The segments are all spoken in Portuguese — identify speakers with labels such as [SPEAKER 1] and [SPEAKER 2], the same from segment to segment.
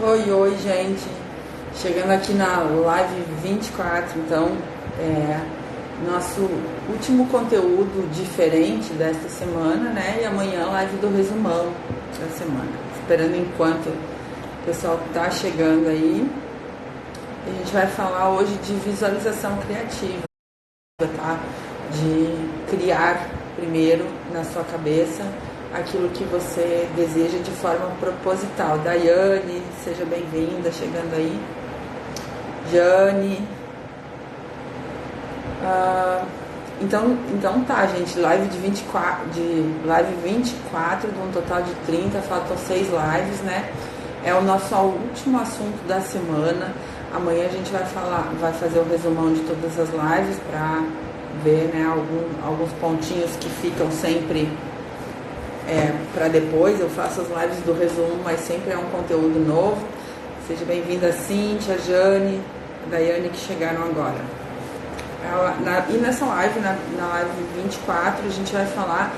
[SPEAKER 1] Oi, gente. Chegando aqui na live 24, então, nosso último conteúdo diferente desta semana, né? E amanhã live do resumão da semana. Esperando enquanto o pessoal tá chegando aí. A gente vai falar hoje de visualização criativa, tá? De criar primeiro na sua cabeça aquilo que você deseja de forma proposital. Daiane, seja bem-vinda, chegando aí. Jane. Então tá, gente, live de 24, de um total de 30, faltam 6 lives, né? É o nosso último assunto da semana. Amanhã a gente vai fazer o resumão de todas as lives para ver, né, alguns pontinhos que ficam sempre para depois. Eu faço as lives do resumo, mas sempre é um conteúdo novo. Seja bem-vinda, Cíntia, Jane, Daiane, que chegaram agora. E nessa live, na live 24, a gente vai falar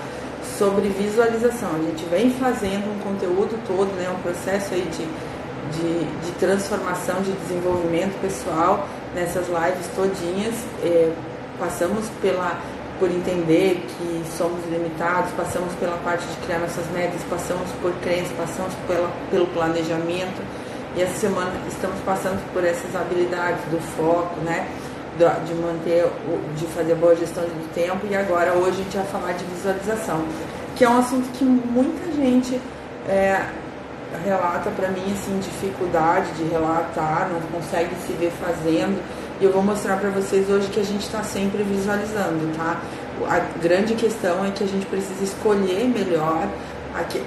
[SPEAKER 1] sobre visualização. A gente vem fazendo um conteúdo todo, né, um processo aí de transformação, de desenvolvimento pessoal nessas lives todinhas. Passamos por entender que somos limitados, passamos pela parte de criar nossas metas, passamos por crenças, passamos pelo planejamento, e essa semana estamos passando por essas habilidades do foco, né, de fazer boa gestão do tempo. E agora hoje a gente vai falar de visualização, que é um assunto que muita gente relata para mim, assim, dificuldade de relatar, não consegue se ver fazendo. E eu vou mostrar para vocês hoje que a gente está sempre visualizando, tá? A grande questão é que a gente precisa escolher melhor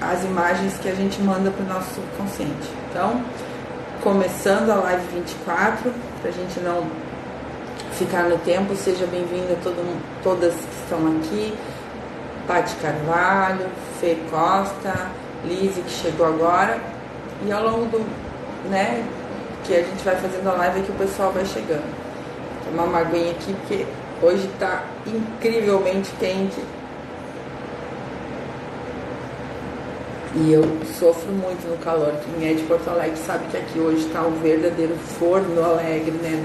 [SPEAKER 1] as imagens que a gente manda para o nosso subconsciente. Então, começando a live 24, para a gente não ficar no tempo, seja bem-vinda todas que estão aqui. Paty Carvalho, Fê Costa, Lise, que chegou agora. E ao longo que a gente vai fazendo a live, que o pessoal vai chegando. Tomar uma aguinha aqui, porque hoje tá incrivelmente quente. E eu sofro muito no calor. Quem é de Porto Alegre sabe que aqui hoje tá um verdadeiro forno alegre, né?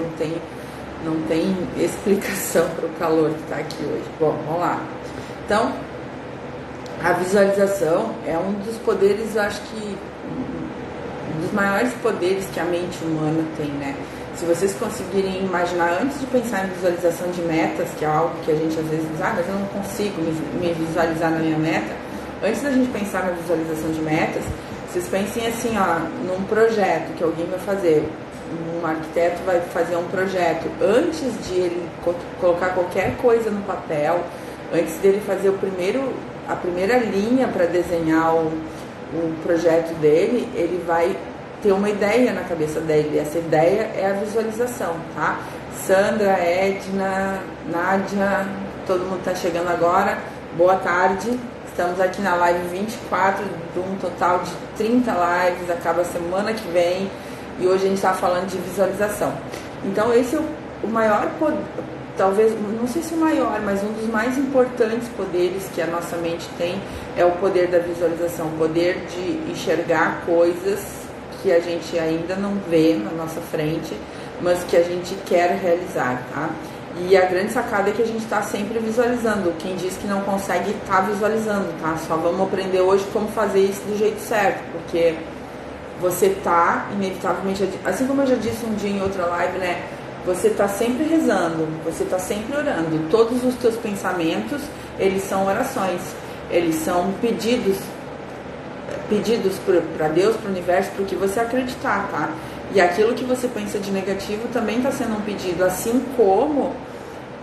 [SPEAKER 1] Não tem explicação para o calor que tá aqui hoje. Bom, vamos lá. Então, a visualização é um dos poderes, eu acho que um dos maiores poderes que a mente humana tem, né? Se vocês conseguirem imaginar, antes de pensar em visualização de metas, que é algo que a gente às vezes diz, mas eu não consigo me visualizar na minha meta. Antes da gente pensar na visualização de metas, vocês pensem assim, num projeto que alguém vai fazer. Um arquiteto vai fazer um projeto. Antes de ele colocar qualquer coisa no papel, antes dele fazer a primeira linha para desenhar o projeto dele, ele vai ter uma ideia na cabeça dele. Essa ideia é a visualização, tá? Sandra, Edna, Nádia, todo mundo está chegando agora. Boa tarde. Estamos aqui na live 24, de um total de 30 lives, acaba semana que vem. E hoje a gente está falando de visualização. Então esse é o maior poder, talvez, não sei se o maior, mas um dos mais importantes poderes que a nossa mente tem é o poder da visualização, o poder de enxergar coisas que a gente ainda não vê na nossa frente, mas que a gente quer realizar, tá? E a grande sacada é que a gente está sempre visualizando. Quem diz que não consegue está visualizando, tá? Só vamos aprender hoje como fazer isso do jeito certo, porque você tá inevitavelmente, assim como eu já disse um dia em outra live, né? Você tá sempre rezando, você tá sempre orando. Todos os teus pensamentos, eles são orações, eles são pedidos para Deus, para o universo, para o que você acreditar, tá? E aquilo que você pensa de negativo também está sendo um pedido, assim como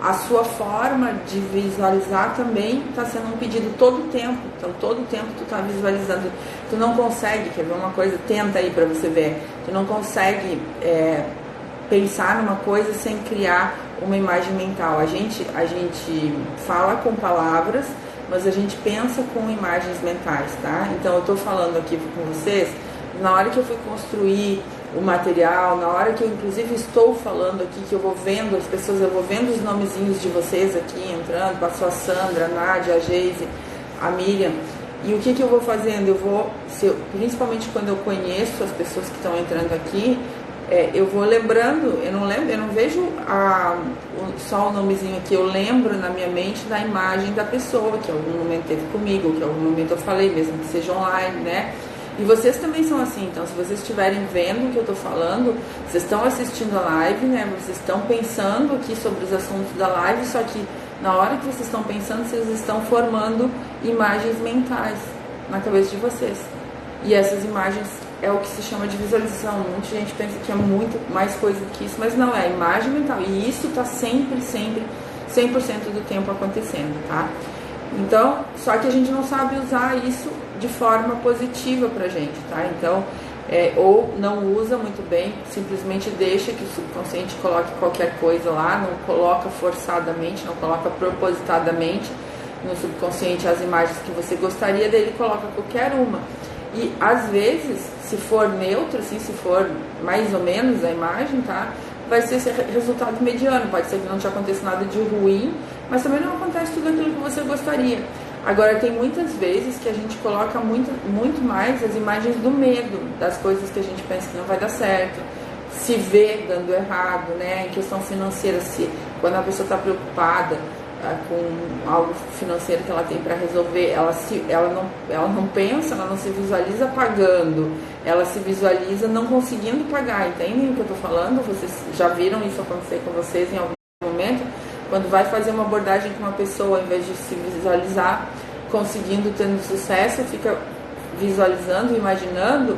[SPEAKER 1] a sua forma de visualizar também está sendo um pedido todo o tempo. Então, todo o tempo tu está visualizando. Tu não consegue, quer ver uma coisa? Tenta aí para você ver. Tu não consegue pensar numa coisa sem criar uma imagem mental. A gente fala com palavras, mas a gente pensa com imagens mentais, tá? Então, eu estou falando aqui com vocês, na hora que eu fui construir o material, na hora que eu inclusive estou falando aqui, que eu vou vendo as pessoas, eu vou vendo os nomezinhos de vocês aqui entrando, passou a Sandra, a Nádia, a Geise, a Miriam, E o que eu vou fazendo? Principalmente quando eu conheço as pessoas que estão entrando aqui, eu vou lembrando, eu não vejo só o nomezinho aqui, eu lembro na minha mente da imagem da pessoa, que algum momento teve comigo, que algum momento eu falei, mesmo que seja online, né? E vocês também são assim, então se vocês estiverem vendo o que eu estou falando, vocês estão assistindo a live, né? Vocês estão pensando aqui sobre os assuntos da live, só que na hora que vocês estão pensando, vocês estão formando imagens mentais na cabeça de vocês. E essas imagens é o que se chama de visualização. Muita gente pensa que é muito mais coisa do que isso, mas não, é a imagem mental. E isso está sempre, 100% do tempo acontecendo, tá? Então, só que a gente não sabe usar isso de forma positiva pra gente, tá? Então, ou não usa muito bem, simplesmente deixa que o subconsciente coloque qualquer coisa lá, não coloca forçadamente, não coloca propositadamente no subconsciente as imagens que você gostaria dele, coloca qualquer uma. E às vezes, se for neutro, assim, se for mais ou menos a imagem, tá? Vai ser esse resultado mediano, pode ser que não te aconteça nada de ruim, mas também não acontece tudo aquilo que você gostaria. Agora, tem muitas vezes que a gente coloca muito mais as imagens do medo, das coisas que a gente pensa que não vai dar certo, se vê dando errado, né? Em questão financeira, quando a pessoa está preocupada com algo financeiro que ela tem para resolver, ela não pensa, ela não se visualiza pagando, ela se visualiza não conseguindo pagar. Entendem o que eu estou falando? Vocês já viram isso acontecer com vocês em algum momento? Quando vai fazer uma abordagem com uma pessoa, ao invés de se visualizar conseguindo, tendo sucesso, fica visualizando, imaginando,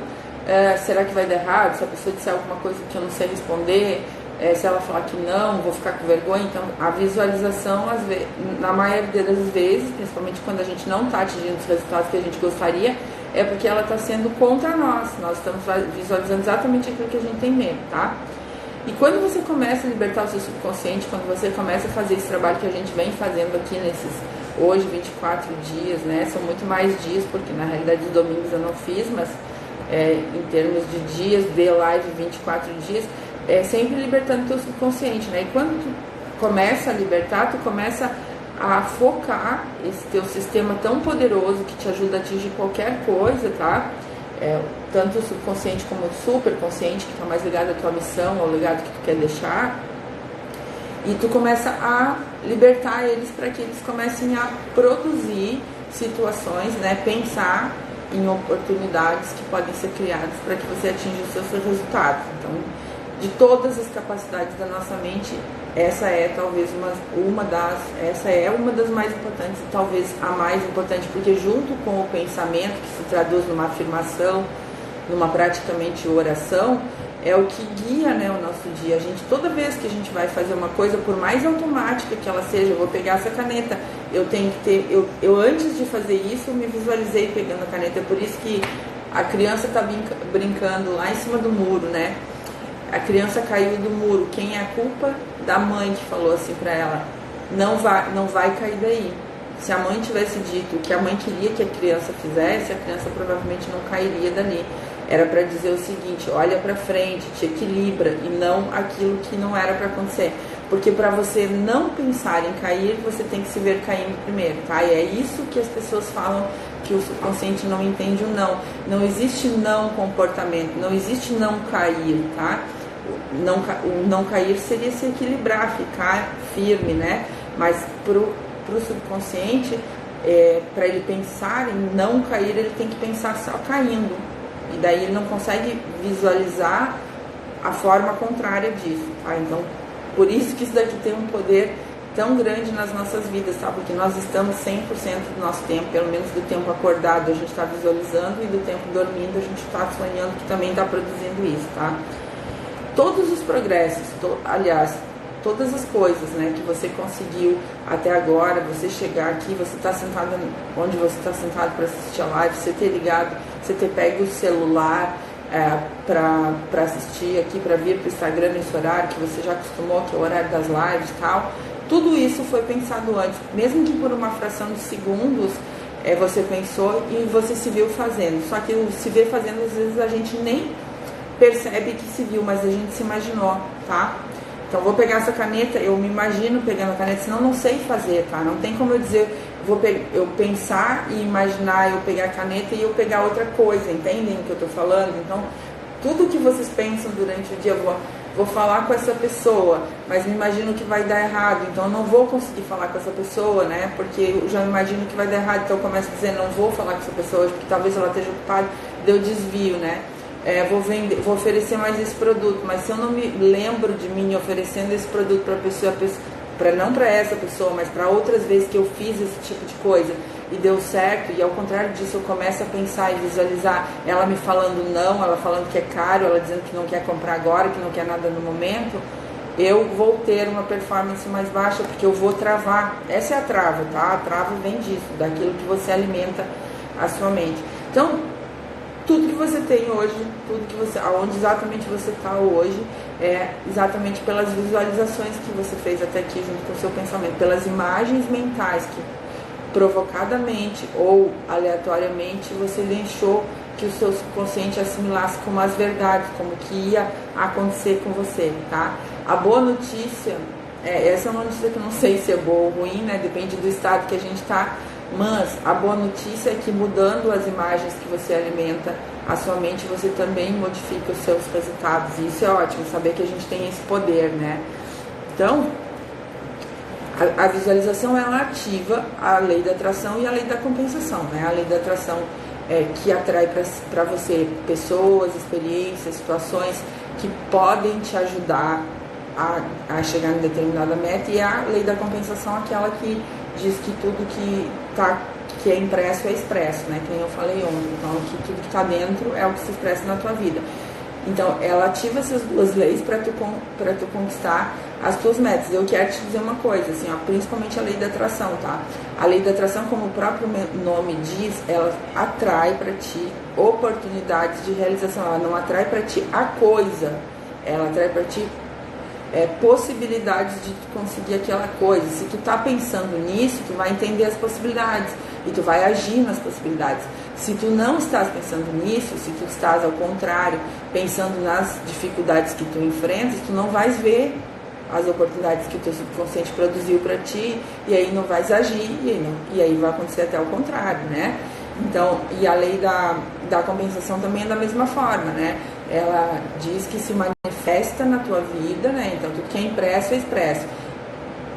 [SPEAKER 1] será que vai dar errado? Se a pessoa disser alguma coisa que eu não sei responder, se ela falar que não, vou ficar com vergonha. Então, a visualização, na maioria das vezes, principalmente quando a gente não está atingindo os resultados que a gente gostaria, é porque ela está sendo contra nós. Nós estamos visualizando exatamente aquilo que a gente tem medo, tá? E quando você começa a libertar o seu subconsciente, quando você começa a fazer esse trabalho que a gente vem fazendo aqui hoje 24 dias, né? São muito mais dias, porque na realidade os domingos eu não fiz, mas em termos de dias, de live 24 dias, sempre libertando o teu subconsciente, né? E quando tu começa a libertar, tu começa a focar esse teu sistema tão poderoso que te ajuda a atingir qualquer coisa, tá? Tanto o subconsciente como o superconsciente, que está mais ligado à tua missão, ao legado que tu quer deixar, e tu começa a libertar eles para que eles comecem a produzir situações, né? Pensar em oportunidades que podem ser criadas para que você atinja os seus resultados. Então, de todas as capacidades da nossa mente, essa é talvez uma das mais importantes e talvez a mais importante, porque junto com o pensamento, que se traduz numa afirmação, numa praticamente oração, é o que guia, né, o nosso dia. Toda vez que a gente vai fazer uma coisa, por mais automática que ela seja, eu vou pegar essa caneta, eu tenho que ter, eu antes de fazer isso, eu me visualizei pegando a caneta. É por isso que a criança está brincando lá em cima do muro, né? A criança caiu do muro. Quem é a culpa? Da mãe, que falou assim para ela: não vai cair daí. Se a mãe tivesse dito o que a mãe queria que a criança fizesse, a criança provavelmente não cairia dali. Era para dizer o seguinte: olha para frente, te equilibra, e não aquilo que não era para acontecer. Porque para você não pensar em cair, você tem que se ver caindo primeiro, tá? E é isso que as pessoas falam, que o subconsciente não entende o não. Não existe não comportamento, não existe não cair, tá? O não cair seria se equilibrar, ficar firme, né? Mas pro subconsciente, para ele pensar em não cair, ele tem que pensar só caindo. E daí ele não consegue visualizar a forma contrária disso, tá? Então, por isso que isso daqui tem um poder tão grande nas nossas vidas, tá? Porque nós estamos 100% do nosso tempo, pelo menos do tempo acordado, a gente está visualizando, e do tempo dormindo, a gente está sonhando, que também está produzindo isso, tá? Todos os progressos, aliás, todas as coisas, né, que você conseguiu até agora, você chegar aqui, você está sentado onde você está sentado para assistir a live, você ter ligado, você ter pego o celular para assistir aqui, para vir para o Instagram nesse horário que você já acostumou, que é o horário das lives e tal, tudo isso foi pensado antes, mesmo que por uma fração de segundos você pensou e você se viu fazendo. Só que o se ver fazendo, às vezes a gente nem percebe que se viu, mas a gente se imaginou, tá? Então vou pegar essa caneta, eu me imagino pegando a caneta, senão não sei fazer, tá? Não tem como eu dizer, eu pensar e imaginar eu pegar a caneta e eu pegar outra coisa, entendem o que eu tô falando? Então, tudo que vocês pensam durante o dia, eu vou falar com essa pessoa, mas me imagino que vai dar errado, então eu não vou conseguir falar com essa pessoa, né? Porque eu já me imagino que vai dar errado, então eu começo a dizer, não vou falar com essa pessoa hoje, porque talvez ela esteja ocupada, deu desvio, né? Vou oferecer mais esse produto, mas se eu não me lembro de mim oferecendo esse produto para a pessoa, não para essa pessoa, mas para outras vezes que eu fiz esse tipo de coisa e deu certo, e ao contrário disso eu começo a pensar e visualizar ela me falando não, ela falando que é caro, ela dizendo que não quer comprar agora, que não quer nada no momento, eu vou ter uma performance mais baixa, porque eu vou travar. Essa é a trava, tá? A trava vem disso, daquilo que você alimenta a sua mente. Então, tudo que você tem hoje, aonde exatamente você está hoje, é exatamente pelas visualizações que você fez até aqui junto com o seu pensamento, pelas imagens mentais que provocadamente ou aleatoriamente você deixou que o seu subconsciente assimilasse como as verdades, como que ia acontecer com você, tá? A boa notícia, essa é uma notícia que eu não sei se é boa ou ruim, né? Depende do estado que a gente está. Mas a boa notícia é que mudando as imagens que você alimenta a sua mente, você também modifica os seus resultados. E isso é ótimo, saber que a gente tem esse poder, né? Então, a visualização, ela ativa a lei da atração e a lei da compensação, né? A lei da atração que atrai para você pessoas, experiências, situações que podem te ajudar a chegar em determinada meta, e a lei da compensação, aquela que diz que tudo que é impresso é expresso, né? Que nem eu falei ontem. Então, que tudo que está dentro é o que se expressa na tua vida. Então, ela ativa essas duas leis para tu conquistar as tuas metas. Eu quero te dizer uma coisa, assim, ó, principalmente a lei da atração, tá? A lei da atração, como o próprio nome diz, ela atrai para ti oportunidades de realização. Ela não atrai para ti a coisa, ela atrai para ti possibilidades de tu conseguir aquela coisa. Se tu tá pensando nisso, tu vai entender as possibilidades e tu vai agir nas possibilidades. Se tu não estás pensando nisso, se tu estás ao contrário, pensando nas dificuldades que tu enfrentas, tu não vais ver as oportunidades que o teu subconsciente produziu para ti, e aí não vais agir, e aí vai acontecer até o contrário, né? Então, e a lei da compensação também é da mesma forma, né? Ela diz que se manifesta na tua vida, né? Então, tudo que é impresso é expresso.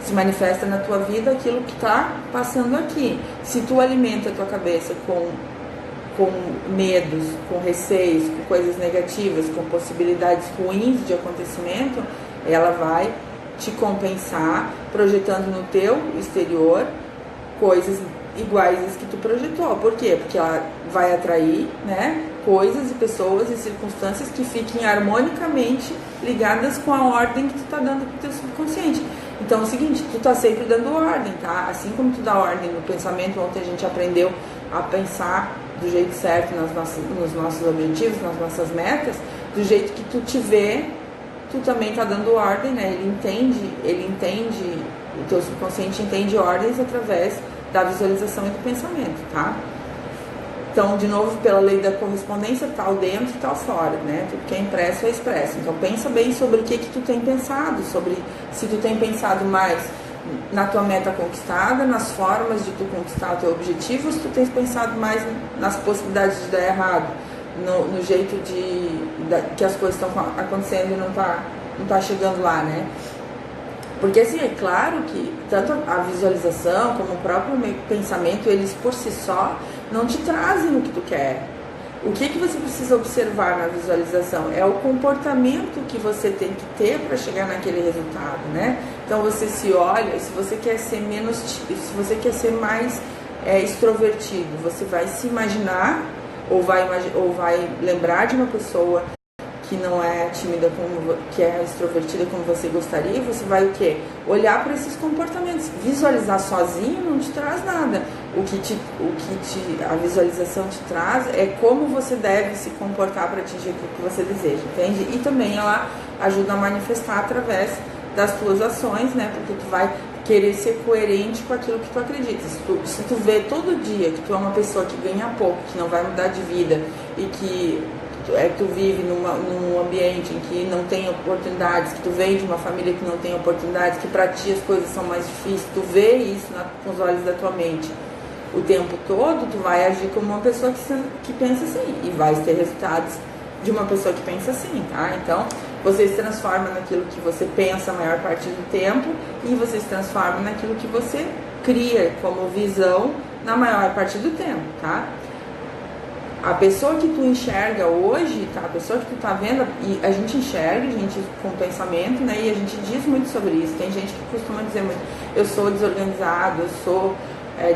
[SPEAKER 1] Se manifesta na tua vida aquilo que está passando aqui. Se tu alimenta a tua cabeça com medos, com receios, com coisas negativas, com possibilidades ruins de acontecimento, ela vai te compensar projetando no teu exterior coisas iguais às que tu projetou. Por quê? Porque ela vai atrair, né, coisas e pessoas e circunstâncias que fiquem harmonicamente ligadas com a ordem que tu tá dando pro teu subconsciente. Então é o seguinte, tu tá sempre dando ordem, tá? Assim como tu dá ordem no pensamento, ontem a gente aprendeu a pensar do jeito certo nos nossos objetivos, nas nossas metas, do jeito que tu te vê, tu também tá dando ordem, né? Ele entende, o teu subconsciente entende ordens através da visualização e do pensamento, tá? Então, de novo, pela lei da correspondência, tal dentro e tal fora, né? Tudo que é impresso é expresso. Então, pensa bem sobre o que tu tem pensado, sobre se tu tem pensado mais na tua meta conquistada, nas formas de tu conquistar o teu objetivo, ou se tu tens pensado mais nas possibilidades de dar errado, no jeito que as coisas estão acontecendo e não tá chegando lá, né? Porque, assim, é claro que tanto a visualização como o próprio pensamento, eles por si só não te trazem o que tu quer. O que você precisa observar na visualização é o comportamento que você tem que ter para chegar naquele resultado, né? Então você se olha, se você quer ser mais extrovertido, você vai se imaginar ou vai lembrar de uma pessoa que não é tímida, que é extrovertida como você gostaria, você vai o quê? Olhar para esses comportamentos. Visualizar sozinho não te traz nada. A visualização te traz é como você deve se comportar para atingir aquilo que você deseja, entende? E também ela ajuda a manifestar através das tuas ações, né? Porque tu vai querer ser coerente com aquilo que tu acredita. Se tu vê todo dia que tu é uma pessoa que ganha pouco, que não vai mudar de vida e que tu vive num ambiente em que não tem oportunidades, que tu vem de uma família que não tem oportunidades, que para ti as coisas são mais difíceis, tu vê isso com os olhos da tua mente o tempo todo, tu vai agir como uma pessoa que pensa assim, e vai ter resultados de uma pessoa que pensa assim, tá? Então, você se transforma naquilo que você pensa a maior parte do tempo e você se transforma naquilo que você cria como visão na maior parte do tempo, tá? A pessoa que tu enxerga hoje, tá? A pessoa que tu tá vendo, e a gente enxerga, a gente com pensamento, né? E a gente diz muito sobre isso. Tem gente que costuma dizer muito, eu sou desorganizado, eu sou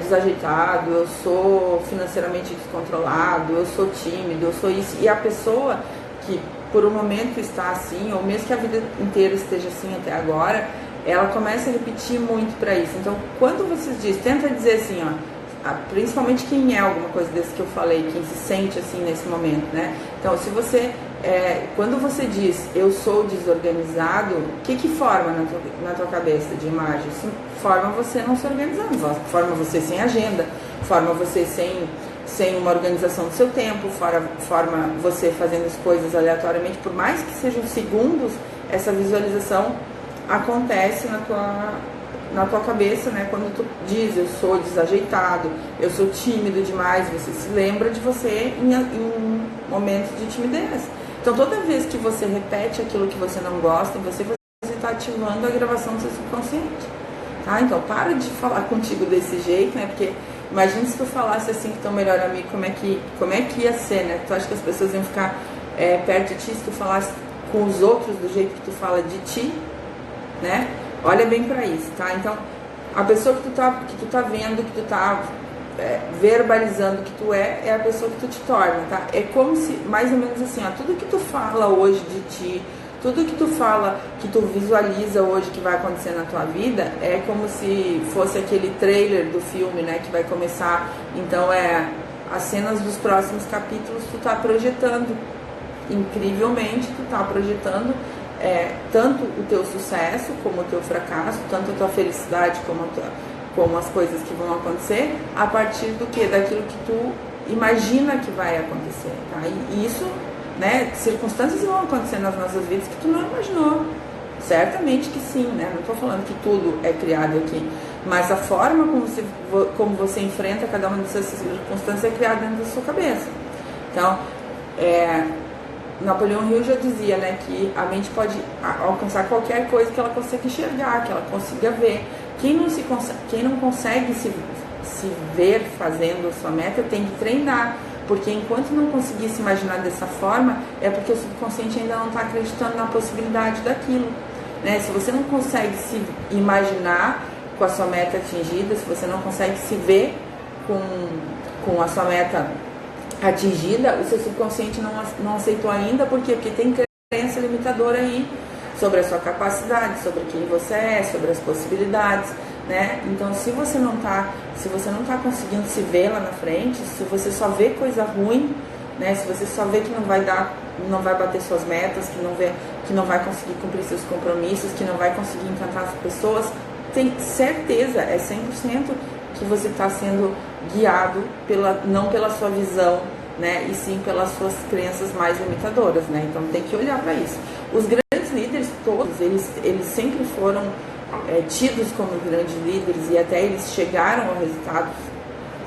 [SPEAKER 1] desajeitado, eu sou financeiramente descontrolado, eu sou tímido, eu sou isso. E a pessoa que por um momento está assim, ou mesmo que a vida inteira esteja assim até agora, ela começa a repetir muito para isso. Então, quando você diz, tenta dizer assim, ó, principalmente quem é alguma coisa desse que eu falei, quem se sente assim nesse momento, né? Então, se você, quando você diz eu sou desorganizado, o que forma na tua cabeça de imagem? Isso forma você não se organizando, forma você sem agenda, forma você sem uma organização do seu tempo, forma você fazendo as coisas aleatoriamente, por mais que sejam segundos, essa visualização acontece na tua cabeça, né? Quando tu diz eu sou desajeitado, eu sou tímido demais, você se lembra de você em momentos de timidez. Então toda vez que você repete aquilo que você não gosta, você está ativando a gravação do seu subconsciente, tá? Então para de falar contigo desse jeito, né? Porque imagina se tu falasse assim com teu melhor amigo, como é que ia ser, né? Tu acha que as pessoas iam ficar perto de ti se tu falasse com os outros do jeito que tu fala de ti, né? Olha bem para isso, tá? Então, a pessoa que tu tá vendo, que tu tá verbalizando que tu é a pessoa que tu te torna, tá? É como se, mais ou menos assim, ó, tudo que tu fala hoje de ti, tudo que tu fala, que tu visualiza hoje que vai acontecer na tua vida, é como se fosse aquele trailer do filme, né, que vai começar. Então, as cenas dos próximos capítulos tu tá projetando. Incrivelmente, tu tá projetando tanto o teu sucesso como o teu fracasso, tanto a tua felicidade como as coisas que vão acontecer, a partir do que? Daquilo que tu imagina que vai acontecer, tá? E isso, né, circunstâncias vão acontecer nas nossas vidas que tu não imaginou. Certamente que sim, né? Não estou falando que tudo é criado aqui, mas a forma como você enfrenta cada uma dessas circunstâncias é criada dentro da sua cabeça. Então, Napoleão Hill já dizia, né, que a mente pode alcançar qualquer coisa que ela consiga enxergar, que ela consiga ver. Quem não consegue se ver fazendo a sua meta tem que treinar, porque enquanto não conseguir se imaginar dessa forma, é porque o subconsciente ainda não está acreditando na possibilidade daquilo, né? Se você não consegue se imaginar com a sua meta atingida, se você não consegue se ver com a sua meta atingida, o seu subconsciente não aceitou ainda. Por quê? Porque tem crença limitadora aí sobre a sua capacidade, sobre quem você é, sobre as possibilidades, né? Então, se você não tá conseguindo se ver lá na frente, se você só vê coisa ruim, né? Se você só vê que não vai bater suas metas, que não vai conseguir cumprir seus compromissos, que não vai conseguir encantar as pessoas, tem certeza, 100% que você está sendo guiado não pela sua visão, né, e sim pelas suas crenças mais limitadoras, né? Então tem que olhar para isso. Os grandes líderes todos, eles sempre foram tidos como grandes líderes, e até eles chegaram ao resultado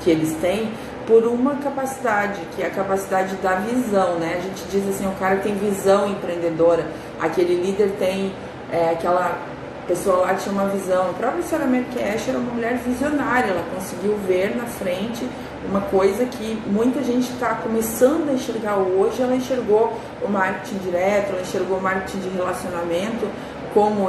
[SPEAKER 1] que eles têm por uma capacidade, que é a capacidade da visão, né? A gente diz assim, o cara tem visão empreendedora, aquele líder tem aquela pessoa lá tinha uma visão. A própria Sarah Cash era uma mulher visionária, ela conseguiu ver na frente uma coisa que muita gente está começando a enxergar hoje. Ela enxergou o marketing direto, ela enxergou o marketing de relacionamento, como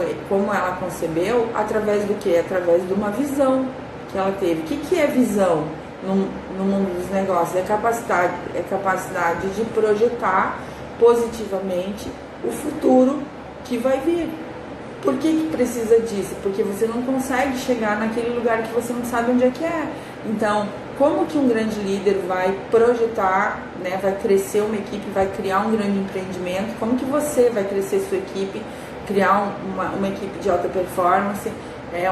[SPEAKER 1] ela concebeu, através do quê? Através de uma visão que ela teve. O que é visão no mundo dos negócios? É capacidade de projetar positivamente o futuro que vai vir. Por que precisa disso? Porque você não consegue chegar naquele lugar que você não sabe onde é que é. Então, como que um grande líder vai projetar, né, vai crescer uma equipe, vai criar um grande empreendimento? Como que você vai crescer sua equipe, criar uma equipe de alta performance,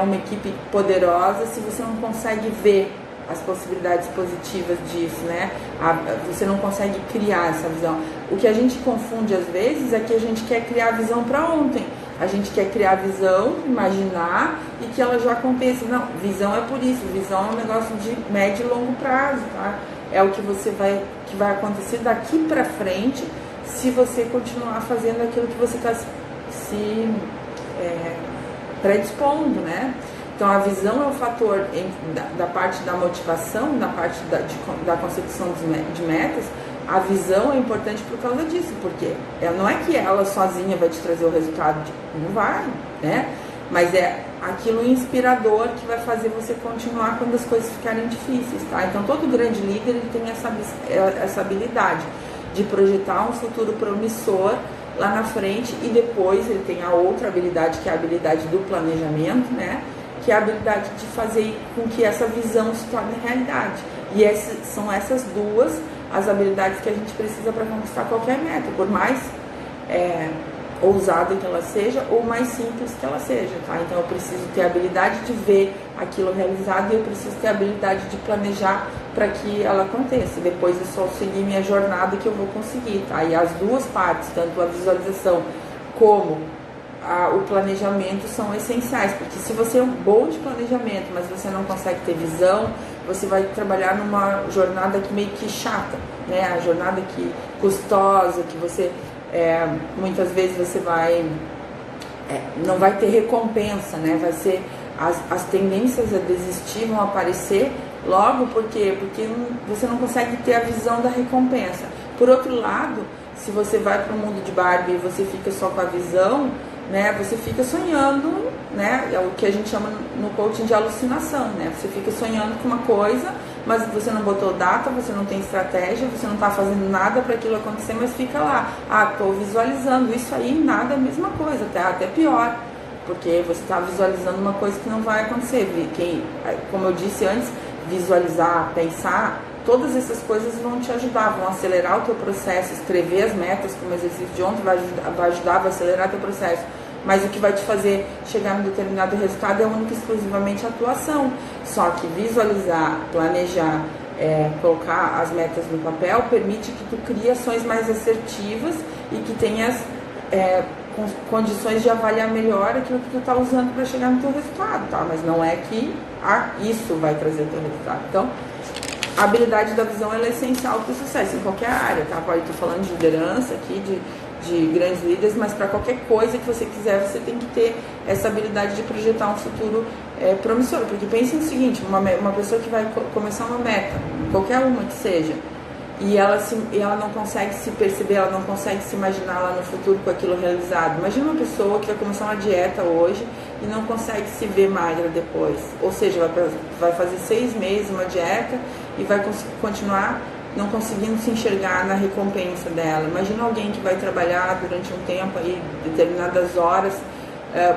[SPEAKER 1] uma equipe poderosa, se você não consegue ver as possibilidades positivas disso, né? Você não consegue criar essa visão. O que a gente confunde às vezes é que a gente quer criar visão para ontem. A gente quer criar visão, imaginar e que ela já aconteça. Não, visão é por isso. Visão é um negócio de médio e longo prazo, tá? É o que que vai acontecer daqui para frente se você continuar fazendo aquilo que você está se predispondo, né? Então a visão é o fator da parte da motivação, da parte da concepção de metas. A visão é importante por causa disso, porque não é que ela sozinha vai te trazer o resultado, não vai, né? Mas é aquilo inspirador que vai fazer você continuar quando as coisas ficarem difíceis, tá? Então todo grande líder ele tem essa habilidade de projetar um futuro promissor lá na frente e depois ele tem a outra habilidade, que é a habilidade do planejamento, né? Que é a habilidade de fazer com que essa visão se torne realidade. E são essas duas as habilidades que a gente precisa para conquistar qualquer meta, por mais ousada que ela seja ou mais simples que ela seja, tá? Então eu preciso ter a habilidade de ver aquilo realizado e eu preciso ter a habilidade de planejar para que ela aconteça. Depois é só seguir minha jornada que eu vou conseguir, tá? E as duas partes, tanto a visualização como o planejamento, são essenciais, porque se você é um bom de planejamento, mas você não consegue ter visão, você vai trabalhar numa jornada que meio que chata, né? A jornada que custosa, que você muitas vezes você não vai ter recompensa, né? Vai ser as tendências a desistir vão aparecer logo, por quê? Porque você não consegue ter a visão da recompensa. Por outro lado, se você vai para o mundo de Barbie e você fica só com a visão, né, você fica sonhando, né, é o que a gente chama no coaching de alucinação, né, você fica sonhando com uma coisa, mas você não botou data, você não tem estratégia, você não está fazendo nada para aquilo acontecer, mas fica lá, estou visualizando, isso aí nada é a mesma coisa, até pior, porque você está visualizando uma coisa que não vai acontecer. Como eu disse antes, visualizar, pensar, todas essas coisas vão te ajudar, vão acelerar o teu processo. Escrever as metas, como o exercício de ontem, vai ajudar, vai acelerar o teu processo. Mas o que vai te fazer chegar num determinado resultado é única e exclusivamente a atuação. Só que visualizar, planejar, colocar as metas no papel permite que tu crie ações mais assertivas e que tenhas condições de avaliar melhor aquilo que tu está usando para chegar no teu resultado, tá? Mas não é que isso vai trazer o teu resultado. Então, a habilidade da visão ela é essencial para o sucesso em qualquer área, tá? Pode estar falando de liderança aqui, de grandes líderes, mas para qualquer coisa que você quiser, você tem que ter essa habilidade de projetar um futuro promissor. Porque pense no seguinte, uma pessoa que vai começar uma meta, qualquer uma que seja, e ela não consegue se perceber, ela não consegue se imaginar lá no futuro com aquilo realizado. Imagina uma pessoa que vai começar uma dieta hoje e não consegue se ver magra depois. Ou seja, vai fazer 6 meses uma dieta e vai continuar não conseguindo se enxergar na recompensa dela. Imagina alguém que vai trabalhar durante um tempo aí, determinadas horas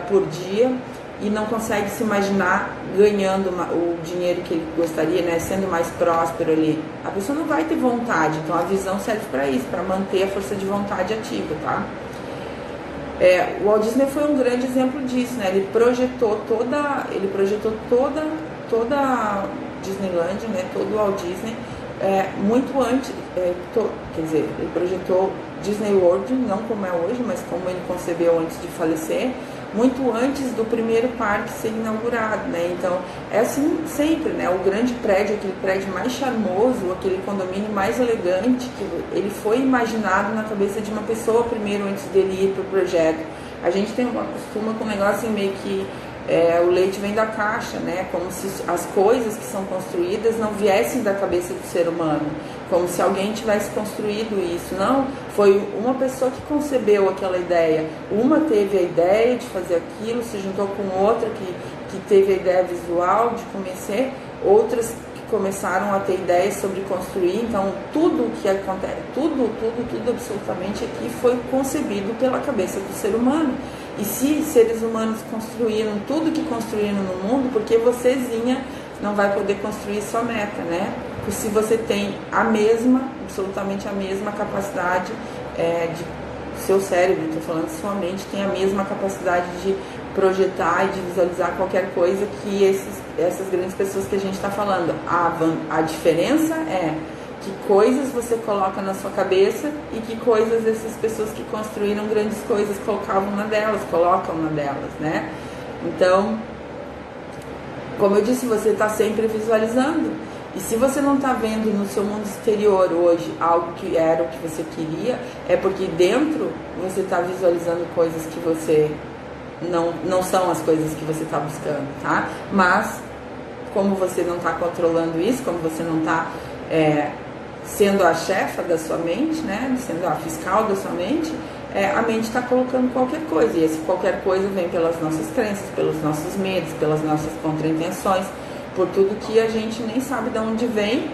[SPEAKER 1] por dia, e não consegue se imaginar ganhando o dinheiro que ele gostaria, né, sendo mais próspero ali. A pessoa não vai ter vontade, então a visão serve para isso, para manter a força de vontade ativa, tá? O Walt Disney foi um grande exemplo disso, né? Ele projetou toda a Disneyland, né? Todo o Walt Disney muito antes, quer dizer, ele projetou Disney World, não como é hoje, mas como ele concebeu antes de falecer, muito antes do primeiro parque ser inaugurado, né? Então, é assim sempre, né? O grande prédio, aquele prédio mais charmoso, aquele condomínio mais elegante, que ele foi imaginado na cabeça de uma pessoa primeiro, antes dele ir para o projeto. A gente tem uma costuma com um negócio assim, meio que o leite vem da caixa, né? Como se as coisas que são construídas não viessem da cabeça do ser humano, como se alguém tivesse construído isso. Não, foi uma pessoa que concebeu aquela ideia. Uma teve a ideia de fazer aquilo, se juntou com outra que teve a ideia visual de começar, outras que começaram a ter ideias sobre construir. Então, tudo que acontece, tudo absolutamente aqui foi concebido pela cabeça do ser humano. E se seres humanos construíram tudo que construíram no mundo, por que vocêzinha não vai poder construir sua meta, né? Porque se você tem absolutamente a mesma capacidade seu cérebro, estou falando sua mente, tem a mesma capacidade de projetar e de visualizar qualquer coisa que essas grandes pessoas que a gente está falando. A diferença é que coisas você coloca na sua cabeça e que coisas essas pessoas que construíram grandes coisas colocam na delas, né? Então, como eu disse, você está sempre visualizando. E se você não está vendo no seu mundo exterior hoje algo que era o que você queria, é porque dentro você está visualizando coisas que você não são as coisas que você está buscando, tá? Mas como você não está controlando isso, como você não está sendo a chefa da sua mente, né? Sendo a fiscal da sua mente, a mente está colocando qualquer coisa. E esse qualquer coisa vem pelas nossas crenças, pelos nossos medos, pelas nossas contraintenções, por tudo que a gente nem sabe de onde vem,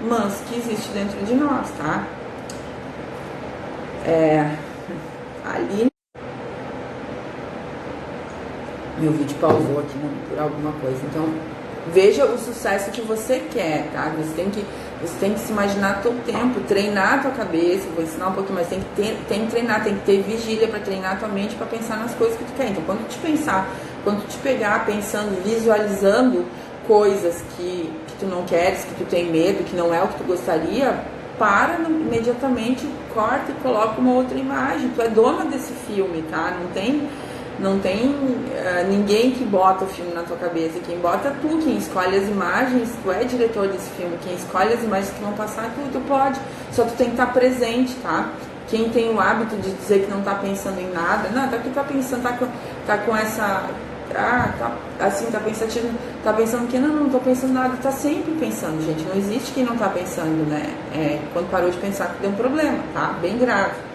[SPEAKER 1] mas que existe dentro de nós, tá? Ali meu vídeo pausou aqui por alguma coisa. Então, veja o sucesso que você quer, tá? Você tem que se imaginar todo o tempo, treinar a tua cabeça. Vou ensinar um pouquinho mais. Tem que treinar, tem que ter vigília para treinar a tua mente, para pensar nas coisas que tu quer. Então, quando tu te pegar pensando, visualizando coisas que tu não queres, que tu tem medo, que não é o que tu gostaria, para imediatamente, corta e coloca uma outra imagem. Tu é dona desse filme, tá? Não tem ninguém que bota o filme na tua cabeça. Quem bota é tu, quem escolhe as imagens, tu é diretor desse filme. Quem escolhe as imagens que vão passar, tu pode. Só tu tem que estar presente, tá? Quem tem o hábito de dizer que não tá pensando em nada, não, tá aqui, tá pensando, tá com essa... tá pensativo, tá pensando que não tô pensando nada, tá sempre pensando, gente. Não existe quem não tá pensando, né? Quando parou de pensar que deu um problema, tá? Bem grave.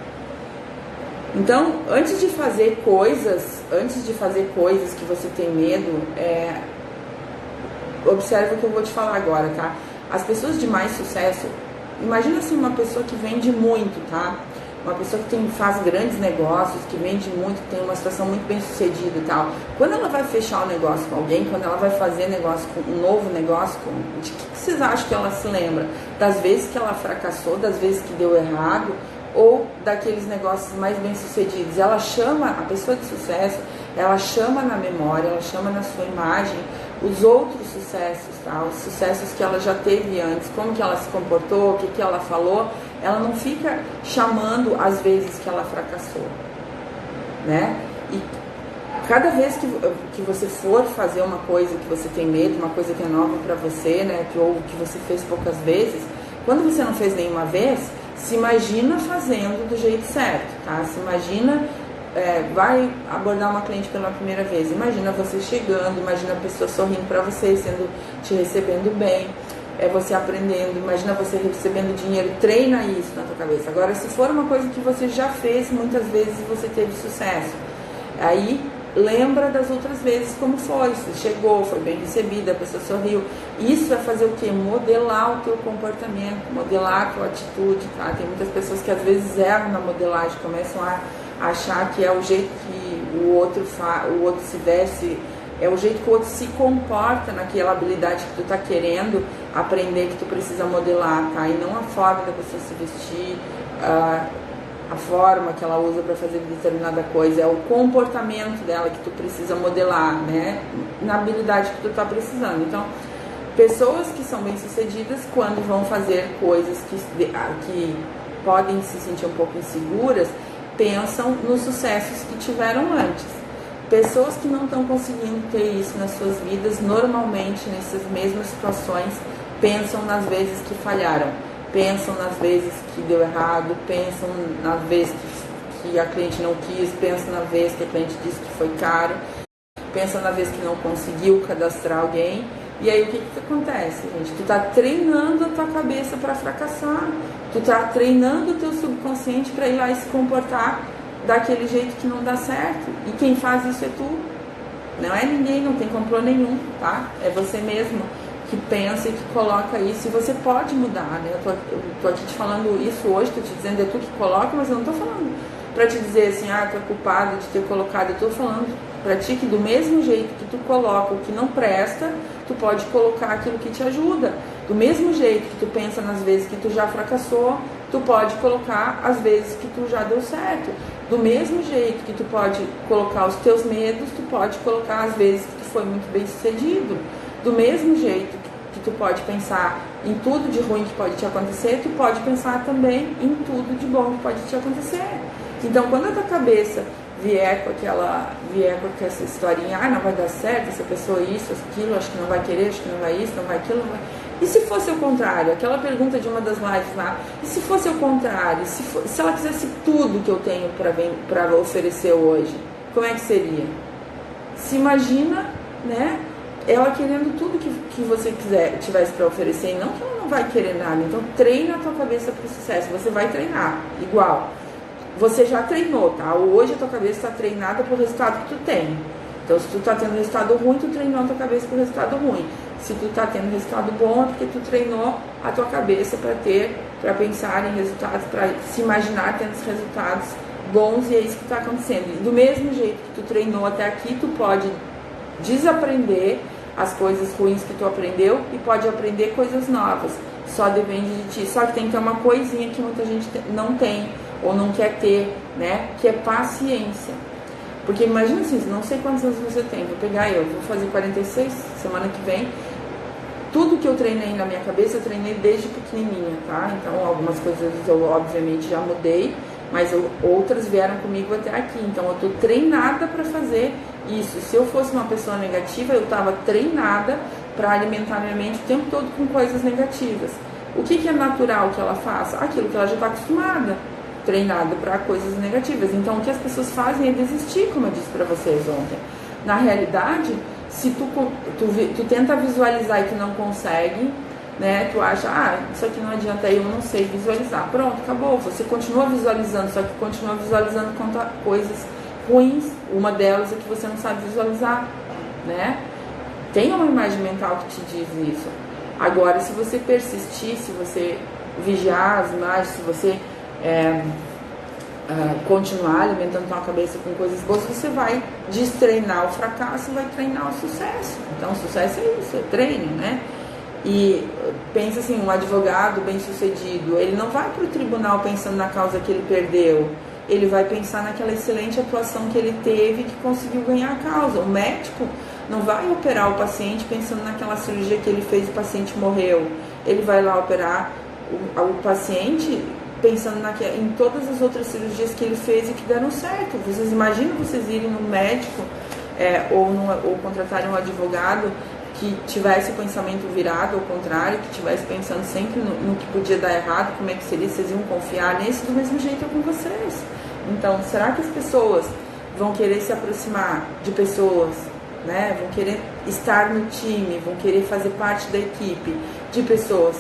[SPEAKER 1] Então, antes de fazer coisas que você tem medo, observe o que eu vou te falar agora, tá? As pessoas de mais sucesso, imagina assim uma pessoa que vende muito, tá? Uma pessoa que faz grandes negócios, que vende muito, que tem uma situação muito bem sucedida e tal. Quando ela vai fechar um negócio com alguém, quando ela vai fazer um novo negócio, de que vocês acham que ela se lembra? Das vezes que ela fracassou, das vezes que deu errado, ou daqueles negócios mais bem sucedidos? Ela chama, a pessoa de sucesso, ela chama na memória, ela chama na sua imagem os outros sucessos, tá? Os sucessos que ela já teve antes, como que ela se comportou, o que ela falou. Ela não fica chamando as vezes que ela fracassou, né? E cada vez que você for fazer uma coisa que você tem medo, uma coisa que é nova para você, né? Ou que você fez poucas vezes, quando você não fez nenhuma vez, se imagina fazendo do jeito certo, tá? Se imagina, vai abordar uma cliente pela primeira vez, imagina você chegando, imagina a pessoa sorrindo para você, te recebendo bem, você aprendendo, imagina você recebendo dinheiro, treina isso na tua cabeça. Agora, se for uma coisa que você já fez muitas vezes e você teve sucesso, aí lembra das outras vezes como foi, você chegou, foi bem recebida, a pessoa sorriu. Isso vai fazer o quê? Modelar o teu comportamento, modelar a tua atitude, tá? Tem muitas pessoas que às vezes erram na modelagem, começam a achar que é o jeito que o outro se veste, é o jeito que o outro se comporta naquela habilidade que tu tá querendo aprender, que tu precisa modelar, tá? E não a forma da pessoa se vestir, a forma que ela usa para fazer determinada coisa, é o comportamento dela que tu precisa modelar, né? Na habilidade que tu tá precisando. Então, pessoas que são bem-sucedidas, quando vão fazer coisas que podem se sentir um pouco inseguras, pensam nos sucessos que tiveram antes. Pessoas que não estão conseguindo ter isso nas suas vidas, normalmente nessas mesmas situações, pensam nas vezes que falharam, pensam nas vezes que deu errado, pensam nas vezes que a cliente não quis, pensam na vez que a cliente disse que foi caro, pensam na vez que não conseguiu cadastrar alguém. E aí o que acontece, gente? Tu tá treinando a tua cabeça para fracassar, tu tá treinando o teu subconsciente para ir lá e se comportar daquele jeito que não dá certo. E quem faz isso é tu, não é ninguém, não tem complô nenhum, tá? É você mesmo que pensa e que coloca isso, e você pode mudar, né? Eu tô aqui te falando isso hoje, tô te dizendo, é tu que coloca, mas eu não tô falando pra te dizer assim, tu é culpado de ter colocado. Eu tô falando pra ti que do mesmo jeito que tu coloca o que não presta, tu pode colocar aquilo que te ajuda. Do mesmo jeito que tu pensa nas vezes que tu já fracassou, tu pode colocar as vezes que tu já deu certo. Do mesmo jeito que tu pode colocar os teus medos, tu pode colocar as vezes que tu foi muito bem sucedido. Do mesmo jeito que tu pode pensar em tudo de ruim que pode te acontecer, tu pode pensar também em tudo de bom que pode te acontecer. Então, quando a tua cabeça vier com essa historinha, não vai dar certo, essa pessoa isso, aquilo, acho que não vai querer, acho que não vai isso, não vai aquilo, não vai... E se fosse o contrário? Aquela pergunta de uma das lives lá, e se fosse o contrário? Se ela quisesse tudo que eu tenho para oferecer hoje, como é que seria? Se imagina, né, ela querendo tudo que você tivesse para oferecer, e não que ela não vai querer nada. Então treina a tua cabeça para o sucesso, você vai treinar, igual. Você já treinou, tá? Hoje a tua cabeça está treinada para o resultado que tu tem. Então, se tu tá tendo resultado ruim, tu treinou a tua cabeça para o resultado ruim. Se tu tá tendo resultado bom, é porque tu treinou a tua cabeça para pensar em resultados, para se imaginar tendo os resultados bons, e é isso que está acontecendo. E do mesmo jeito que tu treinou até aqui, tu pode desaprender as coisas ruins que tu aprendeu e pode aprender coisas novas. Só depende de ti. Só que tem que ter uma coisinha que muita gente não tem ou não quer ter, né? Que é paciência. Porque imagina assim, não sei quantos anos você tem, vou fazer 46 semana que vem. Tudo que eu treinei na minha cabeça, eu treinei desde pequenininha, tá? Então algumas coisas eu obviamente já mudei, mas outras vieram comigo até aqui. Então eu tô treinada para fazer isso. Se eu fosse uma pessoa negativa, eu tava treinada para alimentar minha mente o tempo todo com coisas negativas. O que é natural que ela faça? Aquilo que ela já está acostumada, treinado para coisas negativas. Então o que as pessoas fazem é desistir, como eu disse para vocês ontem. Na realidade, se tu tenta visualizar e tu não consegue, né, tu acha, isso aqui não adianta, eu não sei visualizar, pronto, acabou. Você continua visualizando, só que continua visualizando coisas ruins. Uma delas é que você não sabe visualizar, né? Tem uma imagem mental que te diz isso. Agora, se você persistir, se você vigiar as imagens, se você continuar alimentando tua cabeça com coisas boas, você vai destreinar o fracasso e vai treinar o sucesso. Então, o sucesso é isso, é treino, né? E pensa assim, um advogado bem sucedido, ele não vai para o tribunal pensando na causa que ele perdeu, ele vai pensar naquela excelente atuação que ele teve, que conseguiu ganhar a causa. O médico não vai operar o paciente pensando naquela cirurgia que ele fez e o paciente morreu. Ele vai lá operar o paciente pensando em todas as outras cirurgias que ele fez e que deram certo. Vocês imaginam vocês irem no médico ou contratarem um advogado que tivesse o pensamento virado ao contrário, que tivesse pensando sempre no que podia dar errado, como é que seria, vocês iam confiar nesse? Do mesmo jeito é com vocês. Então, será que as pessoas vão querer se aproximar de pessoas, né? Vão querer estar no time, vão querer fazer parte da equipe de pessoas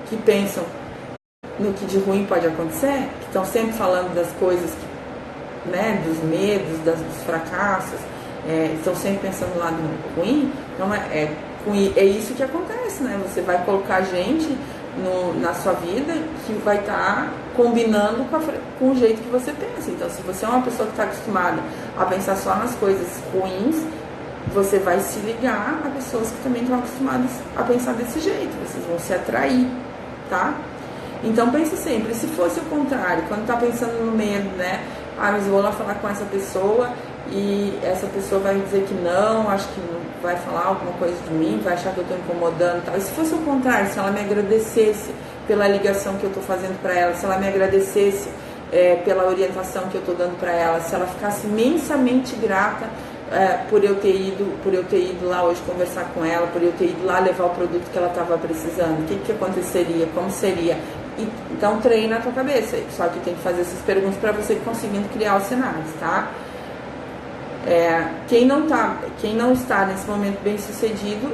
[SPEAKER 1] que pensam no que de ruim pode acontecer, que estão sempre falando das coisas, né, dos medos, dos fracassos, estão sempre pensando no lado ruim? Então é isso que acontece, né? Você vai colocar gente na sua vida que vai estar combinando com o jeito que você pensa. Então, se você é uma pessoa que está acostumada a pensar só nas coisas ruins, você vai se ligar a pessoas que também estão acostumadas a pensar desse jeito. Vocês vão se atrair, tá? Então pense sempre, se fosse o contrário, quando tá pensando no medo, né? Mas eu vou lá falar com essa pessoa e essa pessoa vai dizer que não, acho que vai falar alguma coisa de mim, vai achar que eu tô incomodando e tal. E se fosse o contrário, se ela me agradecesse pela ligação que eu tô fazendo para ela, se ela me agradecesse pela orientação que eu tô dando para ela, se ela ficasse imensamente grata por eu ter ido lá hoje conversar com ela, por eu ter ido lá levar o produto que ela estava precisando, o que aconteceria, como seria? Então treina a tua cabeça, só que tem que fazer essas perguntas para você conseguindo criar os cenários, tá? Quem não está nesse momento bem sucedido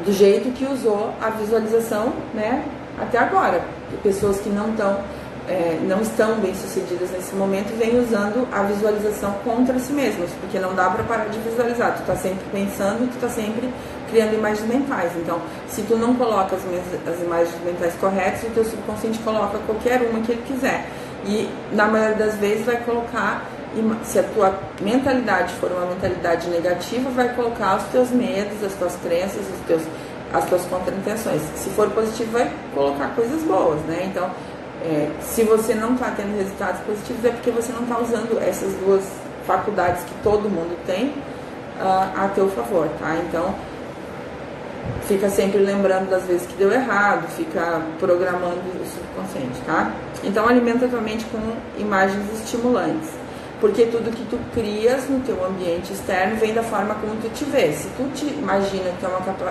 [SPEAKER 1] do jeito que usou a visualização, né, até agora. Pessoas que não estão bem sucedidas nesse momento vêm usando a visualização contra si mesmas, porque não dá para parar de visualizar. Tu tá sempre pensando, tu tá sempre criando imagens mentais. Então, se tu não coloca as imagens mentais corretas, o teu subconsciente coloca qualquer uma que ele quiser. E na maioria das vezes vai colocar, se a tua mentalidade for uma mentalidade negativa, vai colocar os teus medos, as tuas crenças, as tuas contraintenções. Se for positivo, vai colocar coisas boas, né? Então, se você não está tendo resultados positivos, é porque você não está usando essas duas faculdades que todo mundo tem a teu favor, tá? Então, Fica sempre lembrando das vezes que deu errado, fica programando o subconsciente, tá? Então alimenta a tua mente com imagens estimulantes, porque tudo que tu crias no teu ambiente externo vem da forma como tu te vê. Se tu te imagina que tu é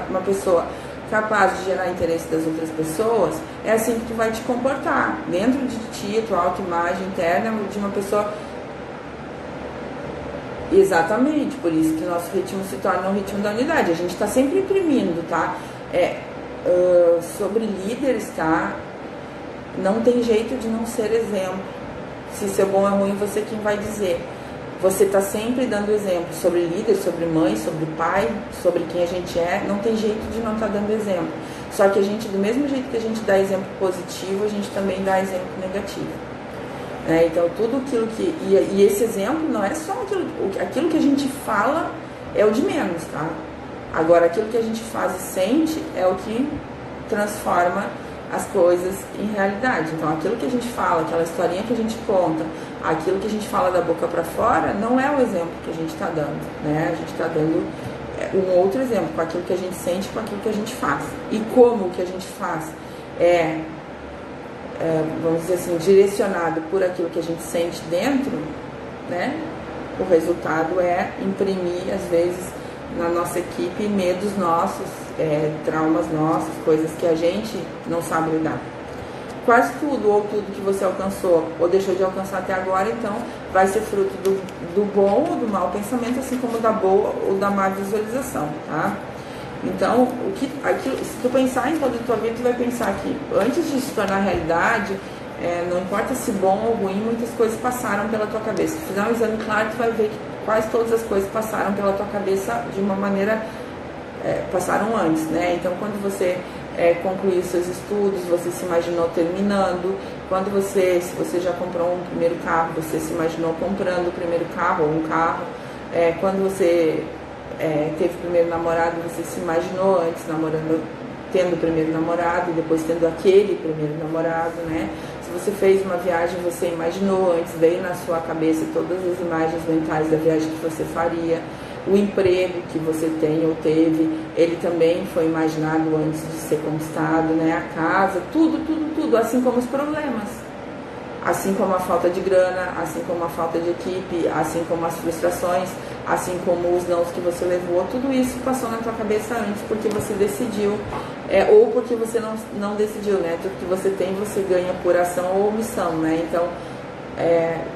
[SPEAKER 1] uma pessoa capaz de gerar interesse das outras pessoas, é assim que tu vai te comportar. Dentro de ti, tua autoimagem interna de uma pessoa. Exatamente, por isso que o nosso ritmo se torna um ritmo da unidade. A gente está sempre imprimindo, tá? Sobre líderes, tá? Não tem jeito de não ser exemplo. Se isso é bom ou é ruim, você quem vai dizer. Você está sempre dando exemplo sobre líder, sobre mãe, sobre pai, sobre quem a gente é. Não tem jeito de não estar dando exemplo. Só que a gente, do mesmo jeito que a gente dá exemplo positivo, a gente também dá exemplo negativo. Então tudo aquilo que... E esse exemplo não é só aquilo que a gente fala é o de menos, tá? Agora aquilo que a gente faz e sente é o que transforma as coisas em realidade. Então aquilo que a gente fala, aquela historinha que a gente conta, aquilo que a gente fala da boca para fora não é o exemplo que a gente está dando, né? A gente está dando um outro exemplo, com aquilo que a gente sente, com aquilo que a gente faz. E como o que a gente faz vamos dizer assim, direcionado por aquilo que a gente sente dentro, né? O resultado é imprimir, às vezes, na nossa equipe, medos nossos, traumas nossos, coisas que a gente não sabe lidar. Quase tudo ou tudo que você alcançou ou deixou de alcançar até agora, então, vai ser fruto do bom ou do mau pensamento, assim como da boa ou da má visualização, tá? Então, se tu pensar em toda a tua vida, tu vai pensar que antes de se tornar realidade, não importa se bom ou ruim, muitas coisas passaram pela tua cabeça. Se tu fizer um exame claro, tu vai ver que quase todas as coisas passaram pela tua cabeça de uma maneira, passaram antes, né? Então, quando você concluiu seus estudos, você se imaginou terminando. Se você já comprou um primeiro carro, você se imaginou comprando o primeiro carro ou um carro. Quando você teve o primeiro namorado, você se imaginou antes tendo o primeiro namorado e depois tendo aquele primeiro namorado, né? Se você fez uma viagem, você imaginou antes, veio na sua cabeça todas as imagens mentais da viagem que você faria. O emprego que você tem ou teve, ele também foi imaginado antes de ser conquistado, né? A casa, tudo, assim como os problemas. Assim como a falta de grana, assim como a falta de equipe, assim como as frustrações, assim como os nãos que você levou, tudo isso passou na tua cabeça antes porque você decidiu, ou porque você não decidiu, né? Tudo que você tem, você ganha por ação ou omissão, né? Então,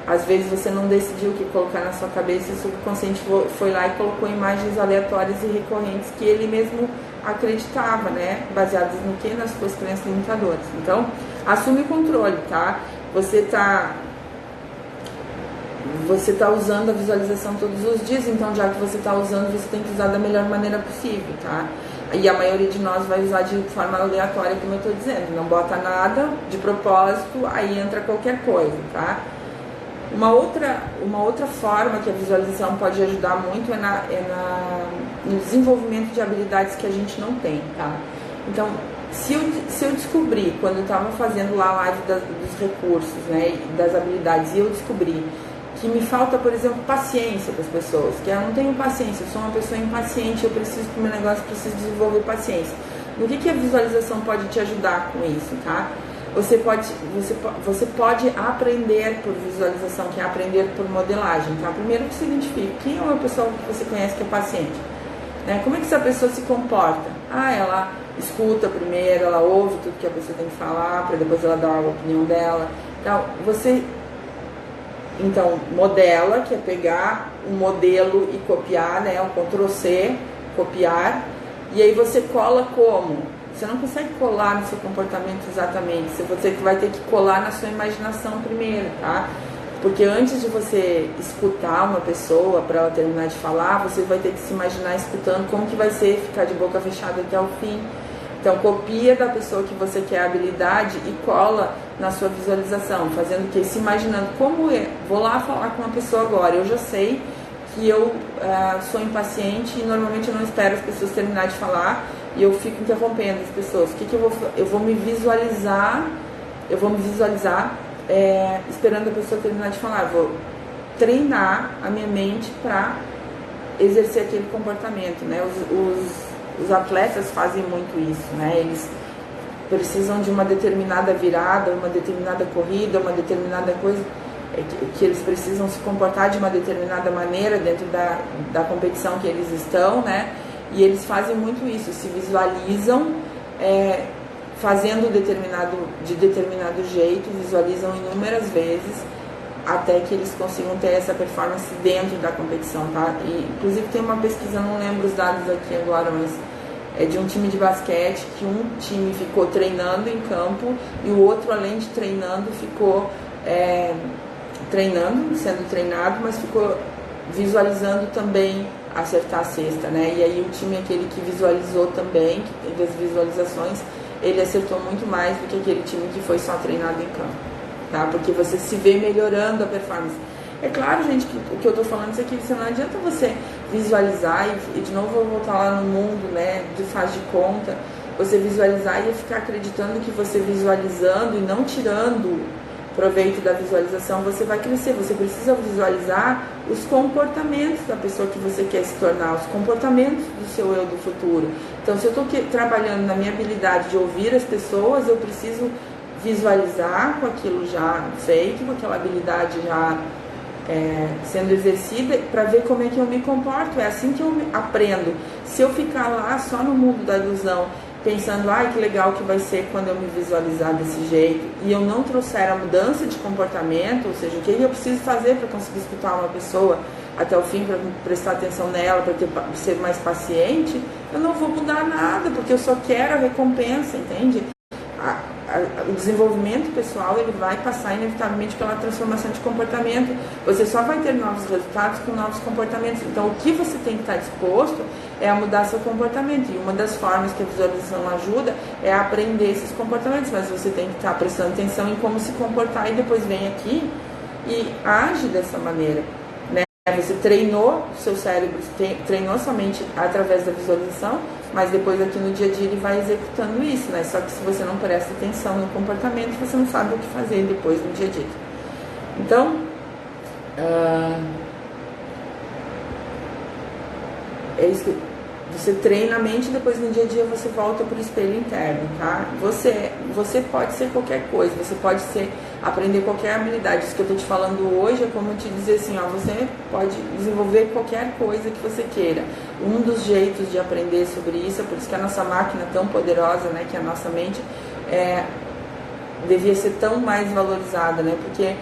[SPEAKER 1] às vezes você não decidiu o que colocar na sua cabeça e o subconsciente foi lá e colocou imagens aleatórias e recorrentes que ele mesmo acreditava, né? Baseadas no quê? Nas suas crenças limitadoras. Então, assume o controle, tá? Você tá usando a visualização todos os dias, então já que você está usando, você tem que usar da melhor maneira possível, tá? E a maioria de nós vai usar de forma aleatória, como eu estou dizendo, não bota nada de propósito, aí entra qualquer coisa, tá? Uma outra forma que a visualização pode ajudar muito no desenvolvimento de habilidades que a gente não tem, tá? Então, se eu descobrir, quando eu estava fazendo lá a live dos recursos, né, das habilidades, e eu descobri que me falta, por exemplo, paciência das pessoas, que eu não tenho paciência, eu sou uma pessoa impaciente, eu preciso que o meu negócio precisa desenvolver paciência. No que a visualização pode te ajudar com isso, tá? Você pode aprender por visualização, que é aprender por modelagem, tá? Primeiro que você identifica quem é uma pessoa que você conhece que é paciente, né? Como é que essa pessoa se comporta? Ela escuta primeiro, ela ouve tudo que a pessoa tem que falar, para depois ela dar a opinião dela. Então, modela, que é pegar um modelo e copiar, né? O Ctrl+C, copiar. E aí você cola como? Você não consegue colar no seu comportamento exatamente. Você vai ter que colar na sua imaginação primeiro, tá? Porque antes de você escutar uma pessoa para ela terminar de falar, você vai ter que se imaginar escutando como que vai ser ficar de boca fechada até o fim. Então, copia da pessoa que você quer a habilidade e cola na sua visualização, fazendo o quê? Se imaginando como vou lá falar com uma pessoa agora, eu já sei que eu sou impaciente e normalmente eu não espero as pessoas terminar de falar e eu fico interrompendo as pessoas. O que eu vou fazer? Eu vou me visualizar esperando a pessoa terminar de falar. Eu vou treinar a minha mente para exercer aquele comportamento, né? os atletas fazem muito isso, né? Eles precisam de uma determinada virada, uma determinada corrida, uma determinada coisa, que eles precisam se comportar de uma determinada maneira dentro da competição que eles estão, né? E eles fazem muito isso, se visualizam fazendo de determinado jeito, visualizam inúmeras vezes até que eles consigam ter essa performance dentro da competição, tá? E, inclusive tem uma pesquisa, não lembro os dados aqui agora, mas é de um time de basquete, que um time ficou treinando em campo e o outro, além de treinando, ficou sendo treinado, mas ficou visualizando também acertar a cesta, né? E aí o time, aquele que visualizou também, que teve as visualizações, ele acertou muito mais do que aquele time que foi só treinado em campo, tá? Porque você se vê melhorando a performance. É claro, gente, que o que eu tô falando isso aqui, você não adianta você visualizar e de novo eu vou voltar lá no mundo, né, de faz de conta, você visualizar e ficar acreditando que você visualizando e não tirando proveito da visualização, você vai crescer. Você precisa visualizar os comportamentos da pessoa que você quer se tornar, os comportamentos do seu eu do futuro. Então, se eu estou trabalhando na minha habilidade de ouvir as pessoas, eu preciso visualizar com aquilo já feito, com aquela habilidade já sendo exercida, para ver como é que eu me comporto. É assim que eu aprendo. Se eu ficar lá só no mundo da ilusão, pensando, ai, que legal que vai ser quando eu me visualizar desse jeito, e eu não trouxer a mudança de comportamento, ou seja, o que eu preciso fazer para conseguir escutar uma pessoa até o fim, para prestar atenção nela, para ser mais paciente, eu não vou mudar nada, porque eu só quero a recompensa, entende? O desenvolvimento pessoal, ele vai passar inevitavelmente pela transformação de comportamento. Você só vai ter novos resultados com novos comportamentos. Então, o que você tem que estar disposto é a mudar seu comportamento. E uma das formas que a visualização ajuda é a aprender esses comportamentos. Mas você tem que estar prestando atenção em como se comportar e depois vem aqui e age dessa maneira, né? Você treinou seu cérebro, treinou sua mente através da visualização, mas depois aqui no dia a dia ele vai executando isso, né? Só que se você não presta atenção no comportamento, você não sabe o que fazer depois no dia a dia. Então, é isso que você treina a mente e depois no dia a dia você volta para o espelho interno, tá? Você pode ser qualquer coisa, você pode aprender qualquer habilidade. Isso que eu estou te falando hoje é como te dizer assim, ó, você pode desenvolver qualquer coisa que você queira. Um dos jeitos de aprender sobre isso, é por isso que a nossa máquina tão poderosa, né, que é a nossa mente, devia ser tão mais valorizada, né? Porque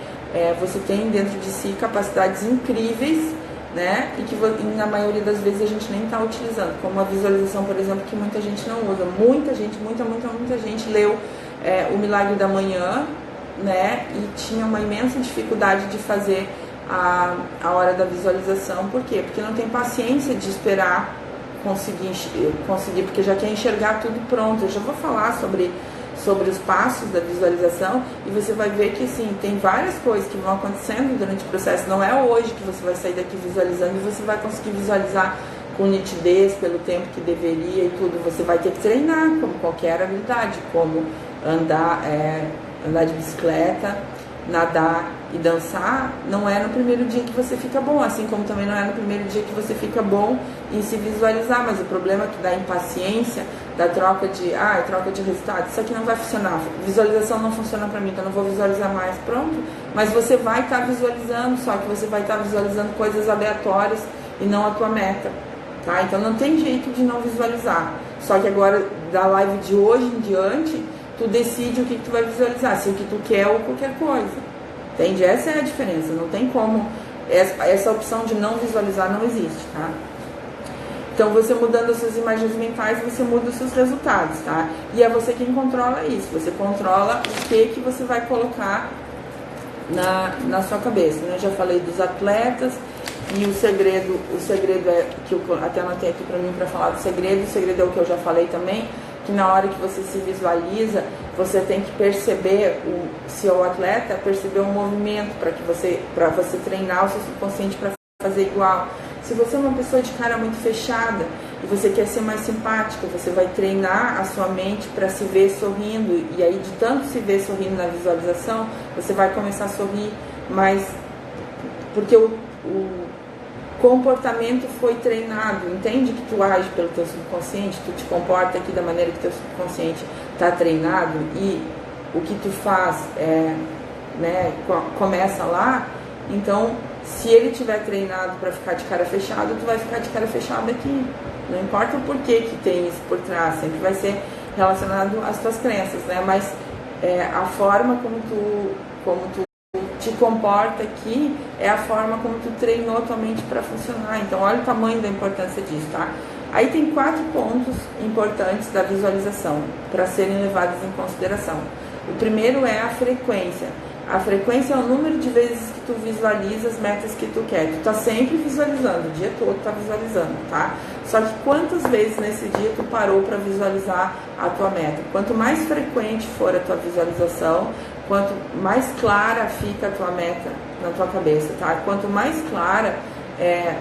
[SPEAKER 1] você tem dentro de si capacidades incríveis, né? E que na maioria das vezes a gente nem está utilizando, como a visualização, por exemplo, que muita gente não usa. Muita gente leu O Milagre da Manhã, né? E tinha uma imensa dificuldade de fazer a hora da visualização. Por quê? Porque não tem paciência de esperar conseguir, porque já quer enxergar tudo pronto. Eu já vou falar sobre os passos da visualização e você vai ver que assim, tem várias coisas que vão acontecendo durante o processo. Não é hoje que você vai sair daqui visualizando e você vai conseguir visualizar com nitidez pelo tempo que deveria e tudo. Você vai ter que treinar, como qualquer habilidade, como andar de bicicleta, nadar e dançar. Não é no primeiro dia que você fica bom, assim como também não é no primeiro dia que você fica bom em se visualizar, mas o problema é que da impaciência, da troca de resultado, isso aqui não vai funcionar, visualização não funciona pra mim, então não vou visualizar mais, pronto. Mas você vai estar visualizando, só que você vai estar visualizando coisas aleatórias e não a tua meta, tá? Então não tem jeito de não visualizar, só que agora da live de hoje em diante, tu decide o que tu vai visualizar, se o que tu quer ou qualquer coisa, entende? Essa é a diferença, não tem como, essa opção de não visualizar não existe, tá? Então, você mudando as suas imagens mentais, você muda os seus resultados, tá? E é você quem controla isso. Você controla o que você vai colocar na sua cabeça, né? Eu já falei dos atletas e o segredo é, que eu até anotei aqui pra mim pra falar do segredo. O segredo é o que eu já falei também, que na hora que você se visualiza, você tem que perceber, se é o atleta, perceber o movimento para você treinar o seu subconsciente para fazer igual. Se você é uma pessoa de cara muito fechada e você quer ser mais simpática, você vai treinar a sua mente para se ver sorrindo, e aí de tanto se ver sorrindo na visualização, você vai começar a sorrir mais, porque comportamento foi treinado, entende que tu age pelo teu subconsciente, tu te comporta aqui da maneira que teu subconsciente está treinado, e o que tu faz né, começa lá. Então, se ele tiver treinado para ficar de cara fechada, tu vai ficar de cara fechada aqui. Não importa o porquê que tem isso por trás, sempre vai ser relacionado às tuas crenças, né? Mas a forma como tu te comporta aqui é a forma como tu treinou a tua mente para funcionar. Então, olha o tamanho da importância disso, tá? Aí tem 4 pontos importantes da visualização para serem levados em consideração. O primeiro é a frequência. A frequência é o número de vezes que tu visualiza as metas que tu quer. Tu tá sempre visualizando, o dia todo tá visualizando, tá? Só que quantas vezes nesse dia tu parou para visualizar a tua meta? Quanto mais frequente for a tua visualização, quanto mais clara fica a tua meta na tua cabeça, tá? Quanto mais claro é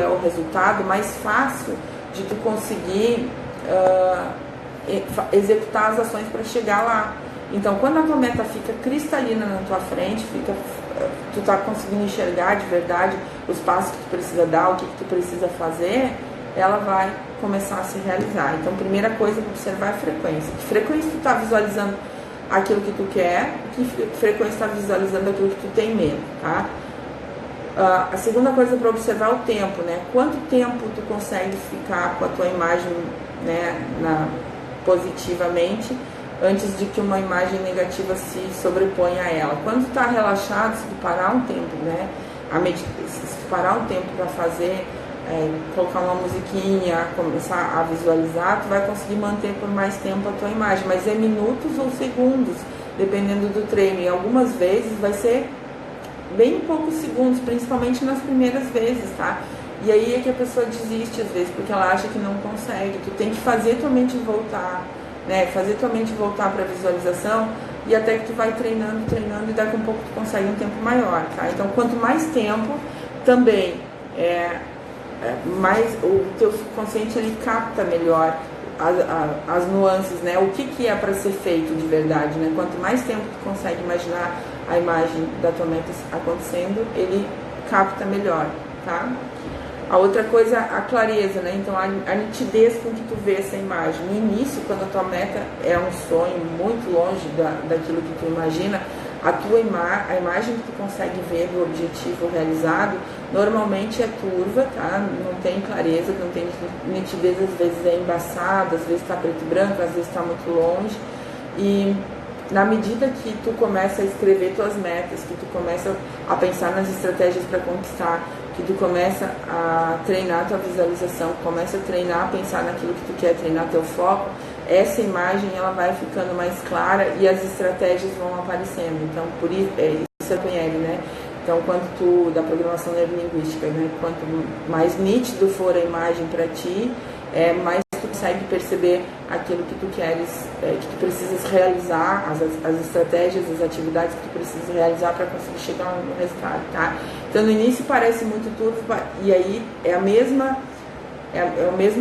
[SPEAKER 1] o resultado, mais fácil de tu conseguir executar as ações para chegar lá. Então, quando a tua meta fica cristalina na tua frente, tu tá conseguindo enxergar de verdade os passos que tu precisa dar, o que tu precisa fazer, ela vai começar a se realizar. Então, primeira coisa para observar é a frequência. Que frequência tu tá visualizando aquilo que tu quer, que frequência tu tá visualizando aquilo que tu tem medo, tá? A segunda coisa para observar é o tempo, né? Quanto tempo tu consegue ficar com a tua imagem, né, positivamente, antes de que uma imagem negativa se sobreponha a ela. Quando tu tá relaxado, se tu parar um tempo, né, se tu parar um tempo para fazer, colocar uma musiquinha, começar a visualizar, tu vai conseguir manter por mais tempo a tua imagem, mas é minutos ou segundos, dependendo do treino, e algumas vezes vai ser bem poucos segundos, principalmente nas primeiras vezes, tá? E aí é que a pessoa desiste às vezes, porque ela acha que não consegue. Tu tem que fazer tua mente voltar, né? Fazer tua mente voltar para a visualização, e até que tu vai treinando, e daqui a um pouco tu consegue um tempo maior, tá? Então, quanto mais tempo, também mais o teu subconsciente ele capta melhor as nuances, né? O que é para ser feito de verdade, né? Quanto mais tempo tu consegue imaginar a imagem da tua meta acontecendo, ele capta melhor, tá? A outra coisa, a clareza, né? Então, a nitidez com que tu vê essa imagem. No início, quando a tua meta é um sonho muito longe daquilo que tu imagina, a imagem que tu consegue ver do objetivo realizado, normalmente é turva, tá? Não tem clareza, não tem nitidez, às vezes é embaçado, às vezes está preto e branco, às vezes está muito longe. E na medida que tu começa a escrever tuas metas, que tu começa a pensar nas estratégias para conquistar, que tu começa a treinar tua visualização, começa a treinar, a pensar naquilo que tu quer, treinar teu foco, essa imagem ela vai ficando mais clara e as estratégias vão aparecendo. Então, por isso, isso é PNL, né? Então, da programação neurolinguística, né? Quanto mais nítido for a imagem para ti, mais tu consegue perceber aquilo que tu queres, que tu precisas realizar, as estratégias, as atividades que tu precisas realizar para conseguir chegar no resultado, tá? Então, no início parece muito turvo, e aí é o mesmo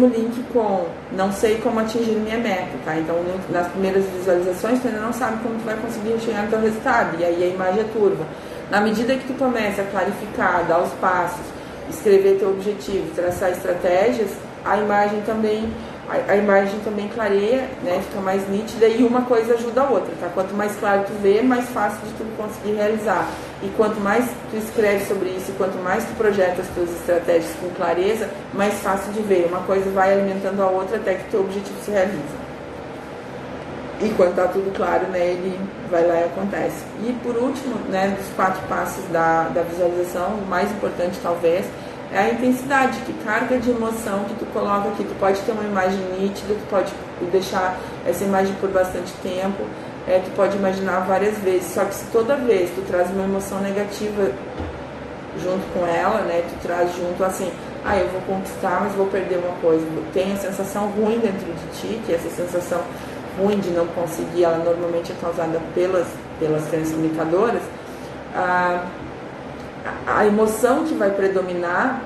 [SPEAKER 1] link com não sei como atingir minha meta, tá? Então, nas primeiras visualizações, tu ainda não sabe como tu vai conseguir chegar no teu resultado, e aí a imagem é turva. Na medida que tu começa a clarificar, dar os passos, escrever teu objetivo, traçar estratégias, a imagem também clareia, né? Fica mais nítida, e uma coisa ajuda a outra, tá? Quanto mais claro tu vê, mais fácil de tu conseguir realizar. E quanto mais tu escreve sobre isso, quanto mais tu projeta as tuas estratégias com clareza, mais fácil de ver. Uma coisa vai alimentando a outra até que teu objetivo se realiza. E quando tá tudo claro, né, ele vai lá e acontece. E por último, né, dos 4 passos da visualização, o mais importante talvez, é a intensidade, que carga de emoção que tu coloca aqui. Tu pode ter uma imagem nítida, tu pode deixar essa imagem por bastante tempo, tu pode imaginar várias vezes, só que se toda vez tu traz uma emoção negativa junto com ela, né, tu traz junto assim, eu vou conquistar, mas vou perder uma coisa, tem a sensação ruim dentro de ti, que essa sensação ruim de não conseguir, ela normalmente é causada pelas crenças limitadoras. A emoção que vai predominar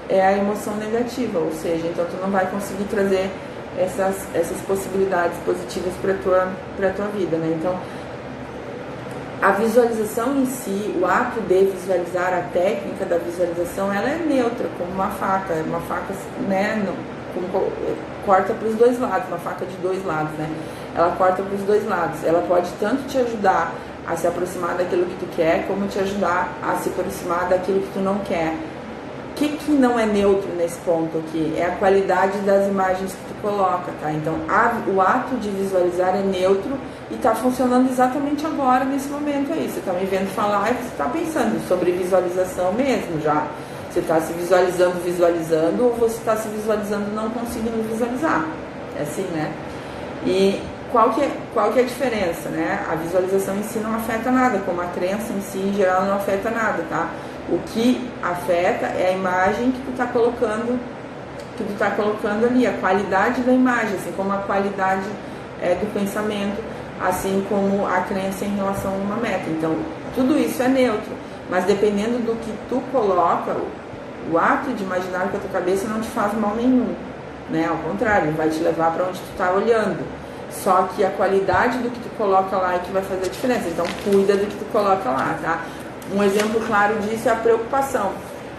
[SPEAKER 1] é a emoção negativa, ou seja, então tu não vai conseguir trazer essas possibilidades positivas para tua vida, né? Então, a visualização em si, o ato de visualizar, a técnica da visualização, ela é neutra, como uma faca, né, corta para os dois lados, uma faca de dois lados, né? Ela corta para os dois lados. Ela pode tanto te ajudar a se aproximar daquilo que tu quer, como te ajudar a se aproximar daquilo que tu não quer. O que não é neutro nesse ponto aqui? É a qualidade das imagens que tu coloca, tá? Então, o ato de visualizar é neutro e tá funcionando exatamente agora, nesse momento aí. Você tá me vendo falar e você tá pensando sobre visualização mesmo já. Você está se visualizando, ou você está se visualizando não conseguindo visualizar. É assim, né? E qual que é a diferença, né? A visualização em si não afeta nada, como a crença em si, em geral, não afeta nada, tá? O que afeta é a imagem que tu está colocando, ali, a qualidade da imagem, assim como a qualidade do pensamento, assim como a crença em relação a uma meta. Então, tudo isso é neutro, mas dependendo do que tu coloca, o ato de imaginar com a tua cabeça não te faz mal nenhum, né? Ao contrário, vai te levar para onde tu está olhando. Só que a qualidade do que tu coloca lá é que vai fazer a diferença. Então, cuida do que tu coloca lá, tá? Um exemplo claro disso é a preocupação.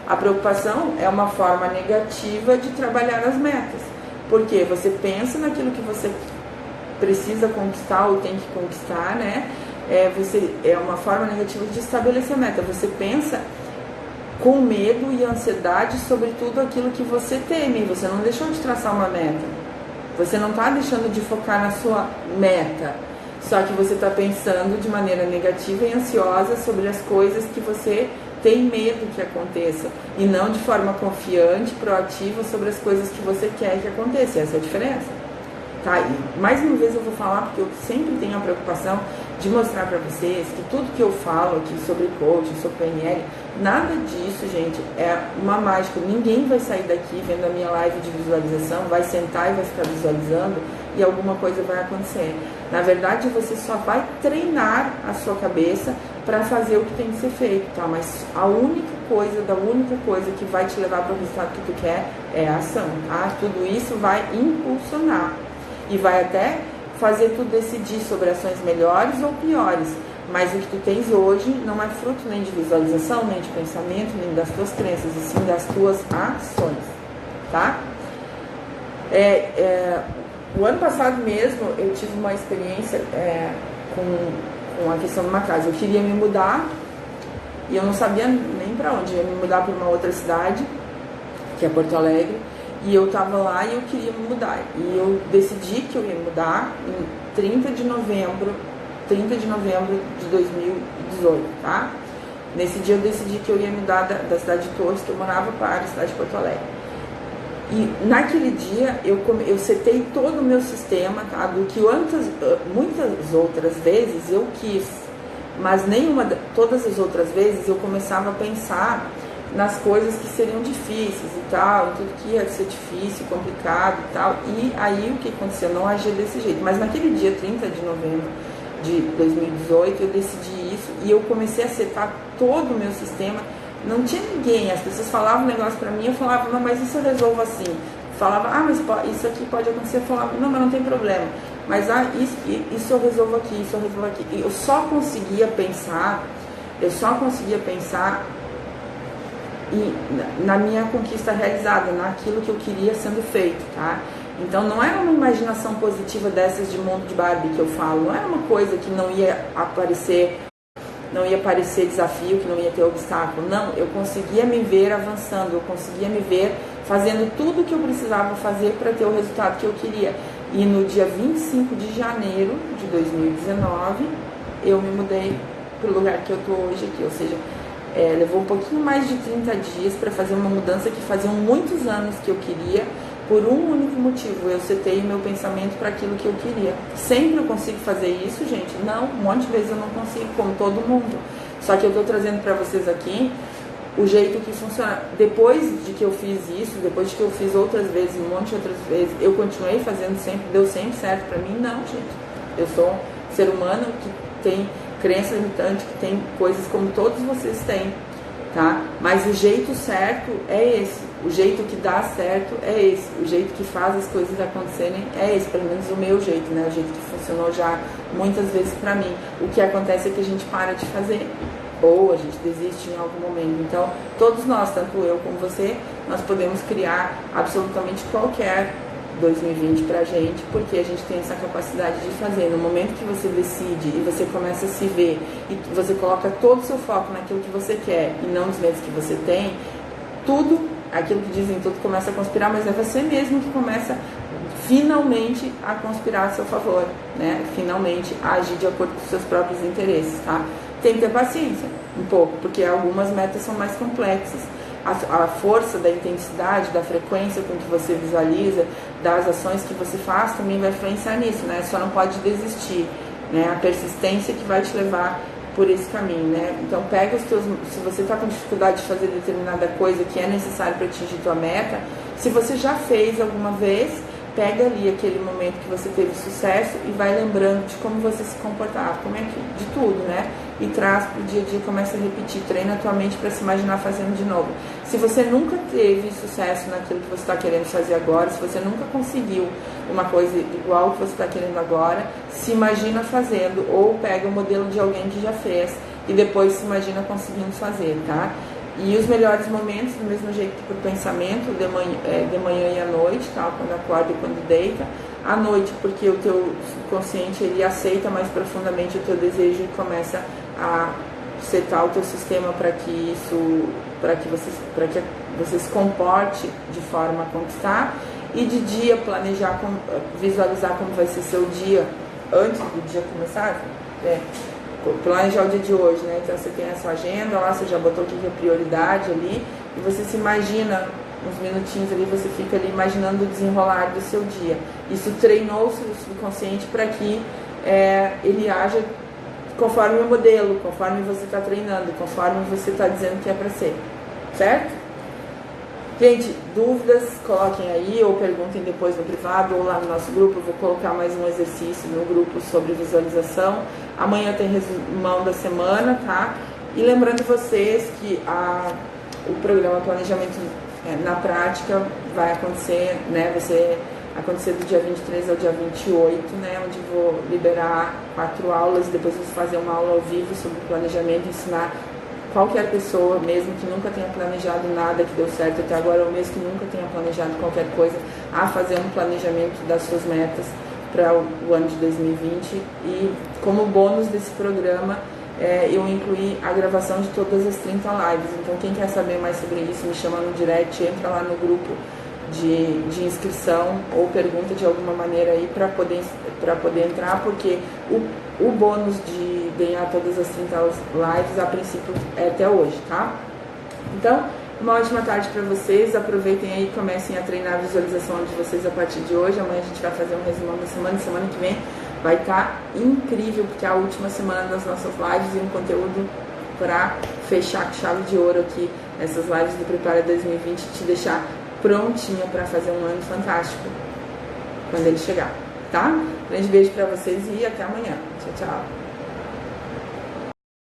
[SPEAKER 1] A preocupação é uma forma negativa de trabalhar as metas. Porque você pensa naquilo que você precisa conquistar ou tem que conquistar, né? É uma forma negativa de estabelecer meta. Você pensa com medo e ansiedade sobre tudo aquilo que você teme. Você não deixou de traçar uma meta. Você não está deixando de focar na sua meta. Só que você está pensando de maneira negativa e ansiosa sobre as coisas que você tem medo que aconteça. E não de forma confiante, proativa sobre as coisas que você quer que aconteça. Essa é a diferença. Tá? E mais uma vez eu vou falar, porque eu sempre tenho a preocupação de mostrar para vocês que tudo que eu falo aqui sobre coaching, sobre PNL, nada disso, gente, é uma mágica. Ninguém vai sair daqui vendo a minha live de visualização, vai sentar e vai ficar visualizando e alguma coisa vai acontecer. Na verdade, você só vai treinar a sua cabeça para fazer o que tem que ser feito, tá? Mas a única coisa que vai te levar para o resultado que tu quer é a ação, tá? Tudo isso vai impulsionar e vai até fazer tu decidir sobre ações melhores ou piores. Mas o que tu tens hoje não é fruto nem de visualização, nem de pensamento, nem das tuas crenças, e sim das tuas ações, tá? O ano passado mesmo eu tive uma experiência com a questão de uma casa. Eu queria me mudar e eu não sabia nem para onde. Eu ia me mudar para uma outra cidade, que é Porto Alegre, e eu estava lá e eu queria me mudar. E eu decidi que eu ia mudar em 30 de novembro de 2018, tá? Nesse dia eu decidi que eu ia mudar da cidade de Torres, que eu morava, para a cidade de Porto Alegre. E naquele dia eu setei todo o meu sistema, tá? Do que muitas outras vezes eu quis, mas todas as outras vezes eu começava a pensar nas coisas que seriam difíceis e tal, tudo que ia ser difícil, complicado e tal. E aí o que aconteceu? Eu não agia desse jeito. Mas naquele dia, 30 de novembro de 2018, eu decidi isso e eu comecei a setar todo o meu sistema. Não tinha ninguém, as pessoas falavam um negócio pra mim, eu falava, não, mas isso eu resolvo assim. Falava, mas isso aqui pode acontecer, eu falava, não, mas não tem problema. Mas isso eu resolvo aqui, isso eu resolvo aqui. E eu só conseguia pensar na minha conquista realizada, naquilo que eu queria sendo feito, tá? Então não era uma imaginação positiva dessas de mundo de Barbie que eu falo, não era uma coisa que não ia parecer desafio, que não ia ter obstáculo. Não, eu conseguia me ver avançando, eu conseguia me ver fazendo tudo o que eu precisava fazer para ter o resultado que eu queria. E no dia 25 de janeiro de 2019, eu me mudei para o lugar que eu estou hoje aqui, ou seja, levou um pouquinho mais de 30 dias para fazer uma mudança que faziam muitos anos que eu queria, por um único motivo: eu setei o meu pensamento para aquilo que eu queria. Sempre eu consigo fazer isso, gente? Não, um monte de vezes eu não consigo, como todo mundo. Só que eu estou trazendo para vocês aqui o jeito que funciona. Depois de que eu fiz isso, depois de que eu fiz outras vezes, um monte de outras vezes, eu continuei fazendo sempre, deu sempre certo para mim? Não, gente. Eu sou um ser humano que tem crença limitante, que tem coisas como todos vocês têm, tá? Mas o jeito certo é esse. O jeito que dá certo é esse, o jeito que faz as coisas acontecerem é esse, pelo menos o meu jeito, né? O jeito que funcionou já muitas vezes pra mim. O que acontece é que a gente para de fazer, ou a gente desiste em algum momento. Então, todos nós, tanto eu como você, nós podemos criar absolutamente qualquer 2020 pra gente, porque a gente tem essa capacidade de fazer. No momento que você decide e você começa a se ver e você coloca todo o seu foco naquilo que você quer e não nos medos que você tem, tudo, aquilo que dizem, tudo começa a conspirar, mas é você mesmo que começa finalmente a conspirar a seu favor, né? Finalmente a agir de acordo com os seus próprios interesses, tá? Tem que ter paciência, um pouco, porque algumas metas são mais complexas. A força da intensidade, da frequência com que você visualiza, das ações que você faz, também vai influenciar nisso, né? Só não pode desistir, né? A persistência que vai te levar por esse caminho, né? Então pega os teus, se você está com dificuldade de fazer determinada coisa que é necessário para atingir tua meta, se você já fez alguma vez, pega ali aquele momento que você teve sucesso e vai lembrando de como você se comportava, como é que, de tudo, né? E traz pro dia a dia, começa a repetir, treina a tua mente para se imaginar fazendo de novo. Se você nunca teve sucesso naquilo que você está querendo fazer agora, se você nunca conseguiu uma coisa igual que você está querendo agora, se imagina fazendo, ou pega o modelo de alguém que já fez e depois se imagina conseguindo fazer, tá? E os melhores momentos, do mesmo jeito que por pensamento, de manhã e à noite, tá? Quando acorda e quando deita. À noite, porque o teu subconsciente, ele aceita mais profundamente o teu desejo e começa a setar o teu sistema para que você se comporte de forma a conquistar. E de dia, planejar, visualizar como vai ser seu dia antes do dia começar, né? Planejar o dia de hoje, né? Então você tem a sua agenda lá, você já botou o que é prioridade ali, e você se imagina uns minutinhos ali, você fica ali imaginando o desenrolar do seu dia. Isso treinou o seu subconsciente para que ele haja conforme o modelo, conforme você está treinando, conforme você está dizendo que é para ser, certo? Gente, dúvidas, coloquem aí ou perguntem depois no privado ou lá no nosso grupo. Eu vou colocar mais um exercício no grupo sobre visualização. Amanhã tem resumão da semana, tá? E lembrando vocês que o programa Planejamento na Prática vai acontecer, né? Vai ser acontecer do dia 23 ao dia 28, né? Onde vou liberar 4 aulas, depois vou fazer uma aula ao vivo sobre planejamento, ensinar qualquer pessoa, mesmo que nunca tenha planejado nada que deu certo até agora, ou mesmo que nunca tenha planejado qualquer coisa, a fazer um planejamento das suas metas para o ano de 2020. E como bônus desse programa, eu incluí a gravação de todas as 30 lives. Então quem quer saber mais sobre isso, me chama no direct, entra lá no grupo de inscrição ou pergunta de alguma maneira aí para poder entrar, porque o bônus de ganhar todas as 30 lives a princípio é até hoje, tá? Então, uma ótima tarde para vocês, aproveitem aí e comecem a treinar a visualização de vocês a partir de hoje. Amanhã a gente vai fazer um resumão da semana que vem vai estar incrível, porque é a última semana das nossas lives e um conteúdo para fechar com chave de ouro aqui, essas lives do Prepara 2020, te deixar prontinha para fazer um ano fantástico quando ele chegar, tá? Grande beijo para vocês e até amanhã. Tchau, tchau.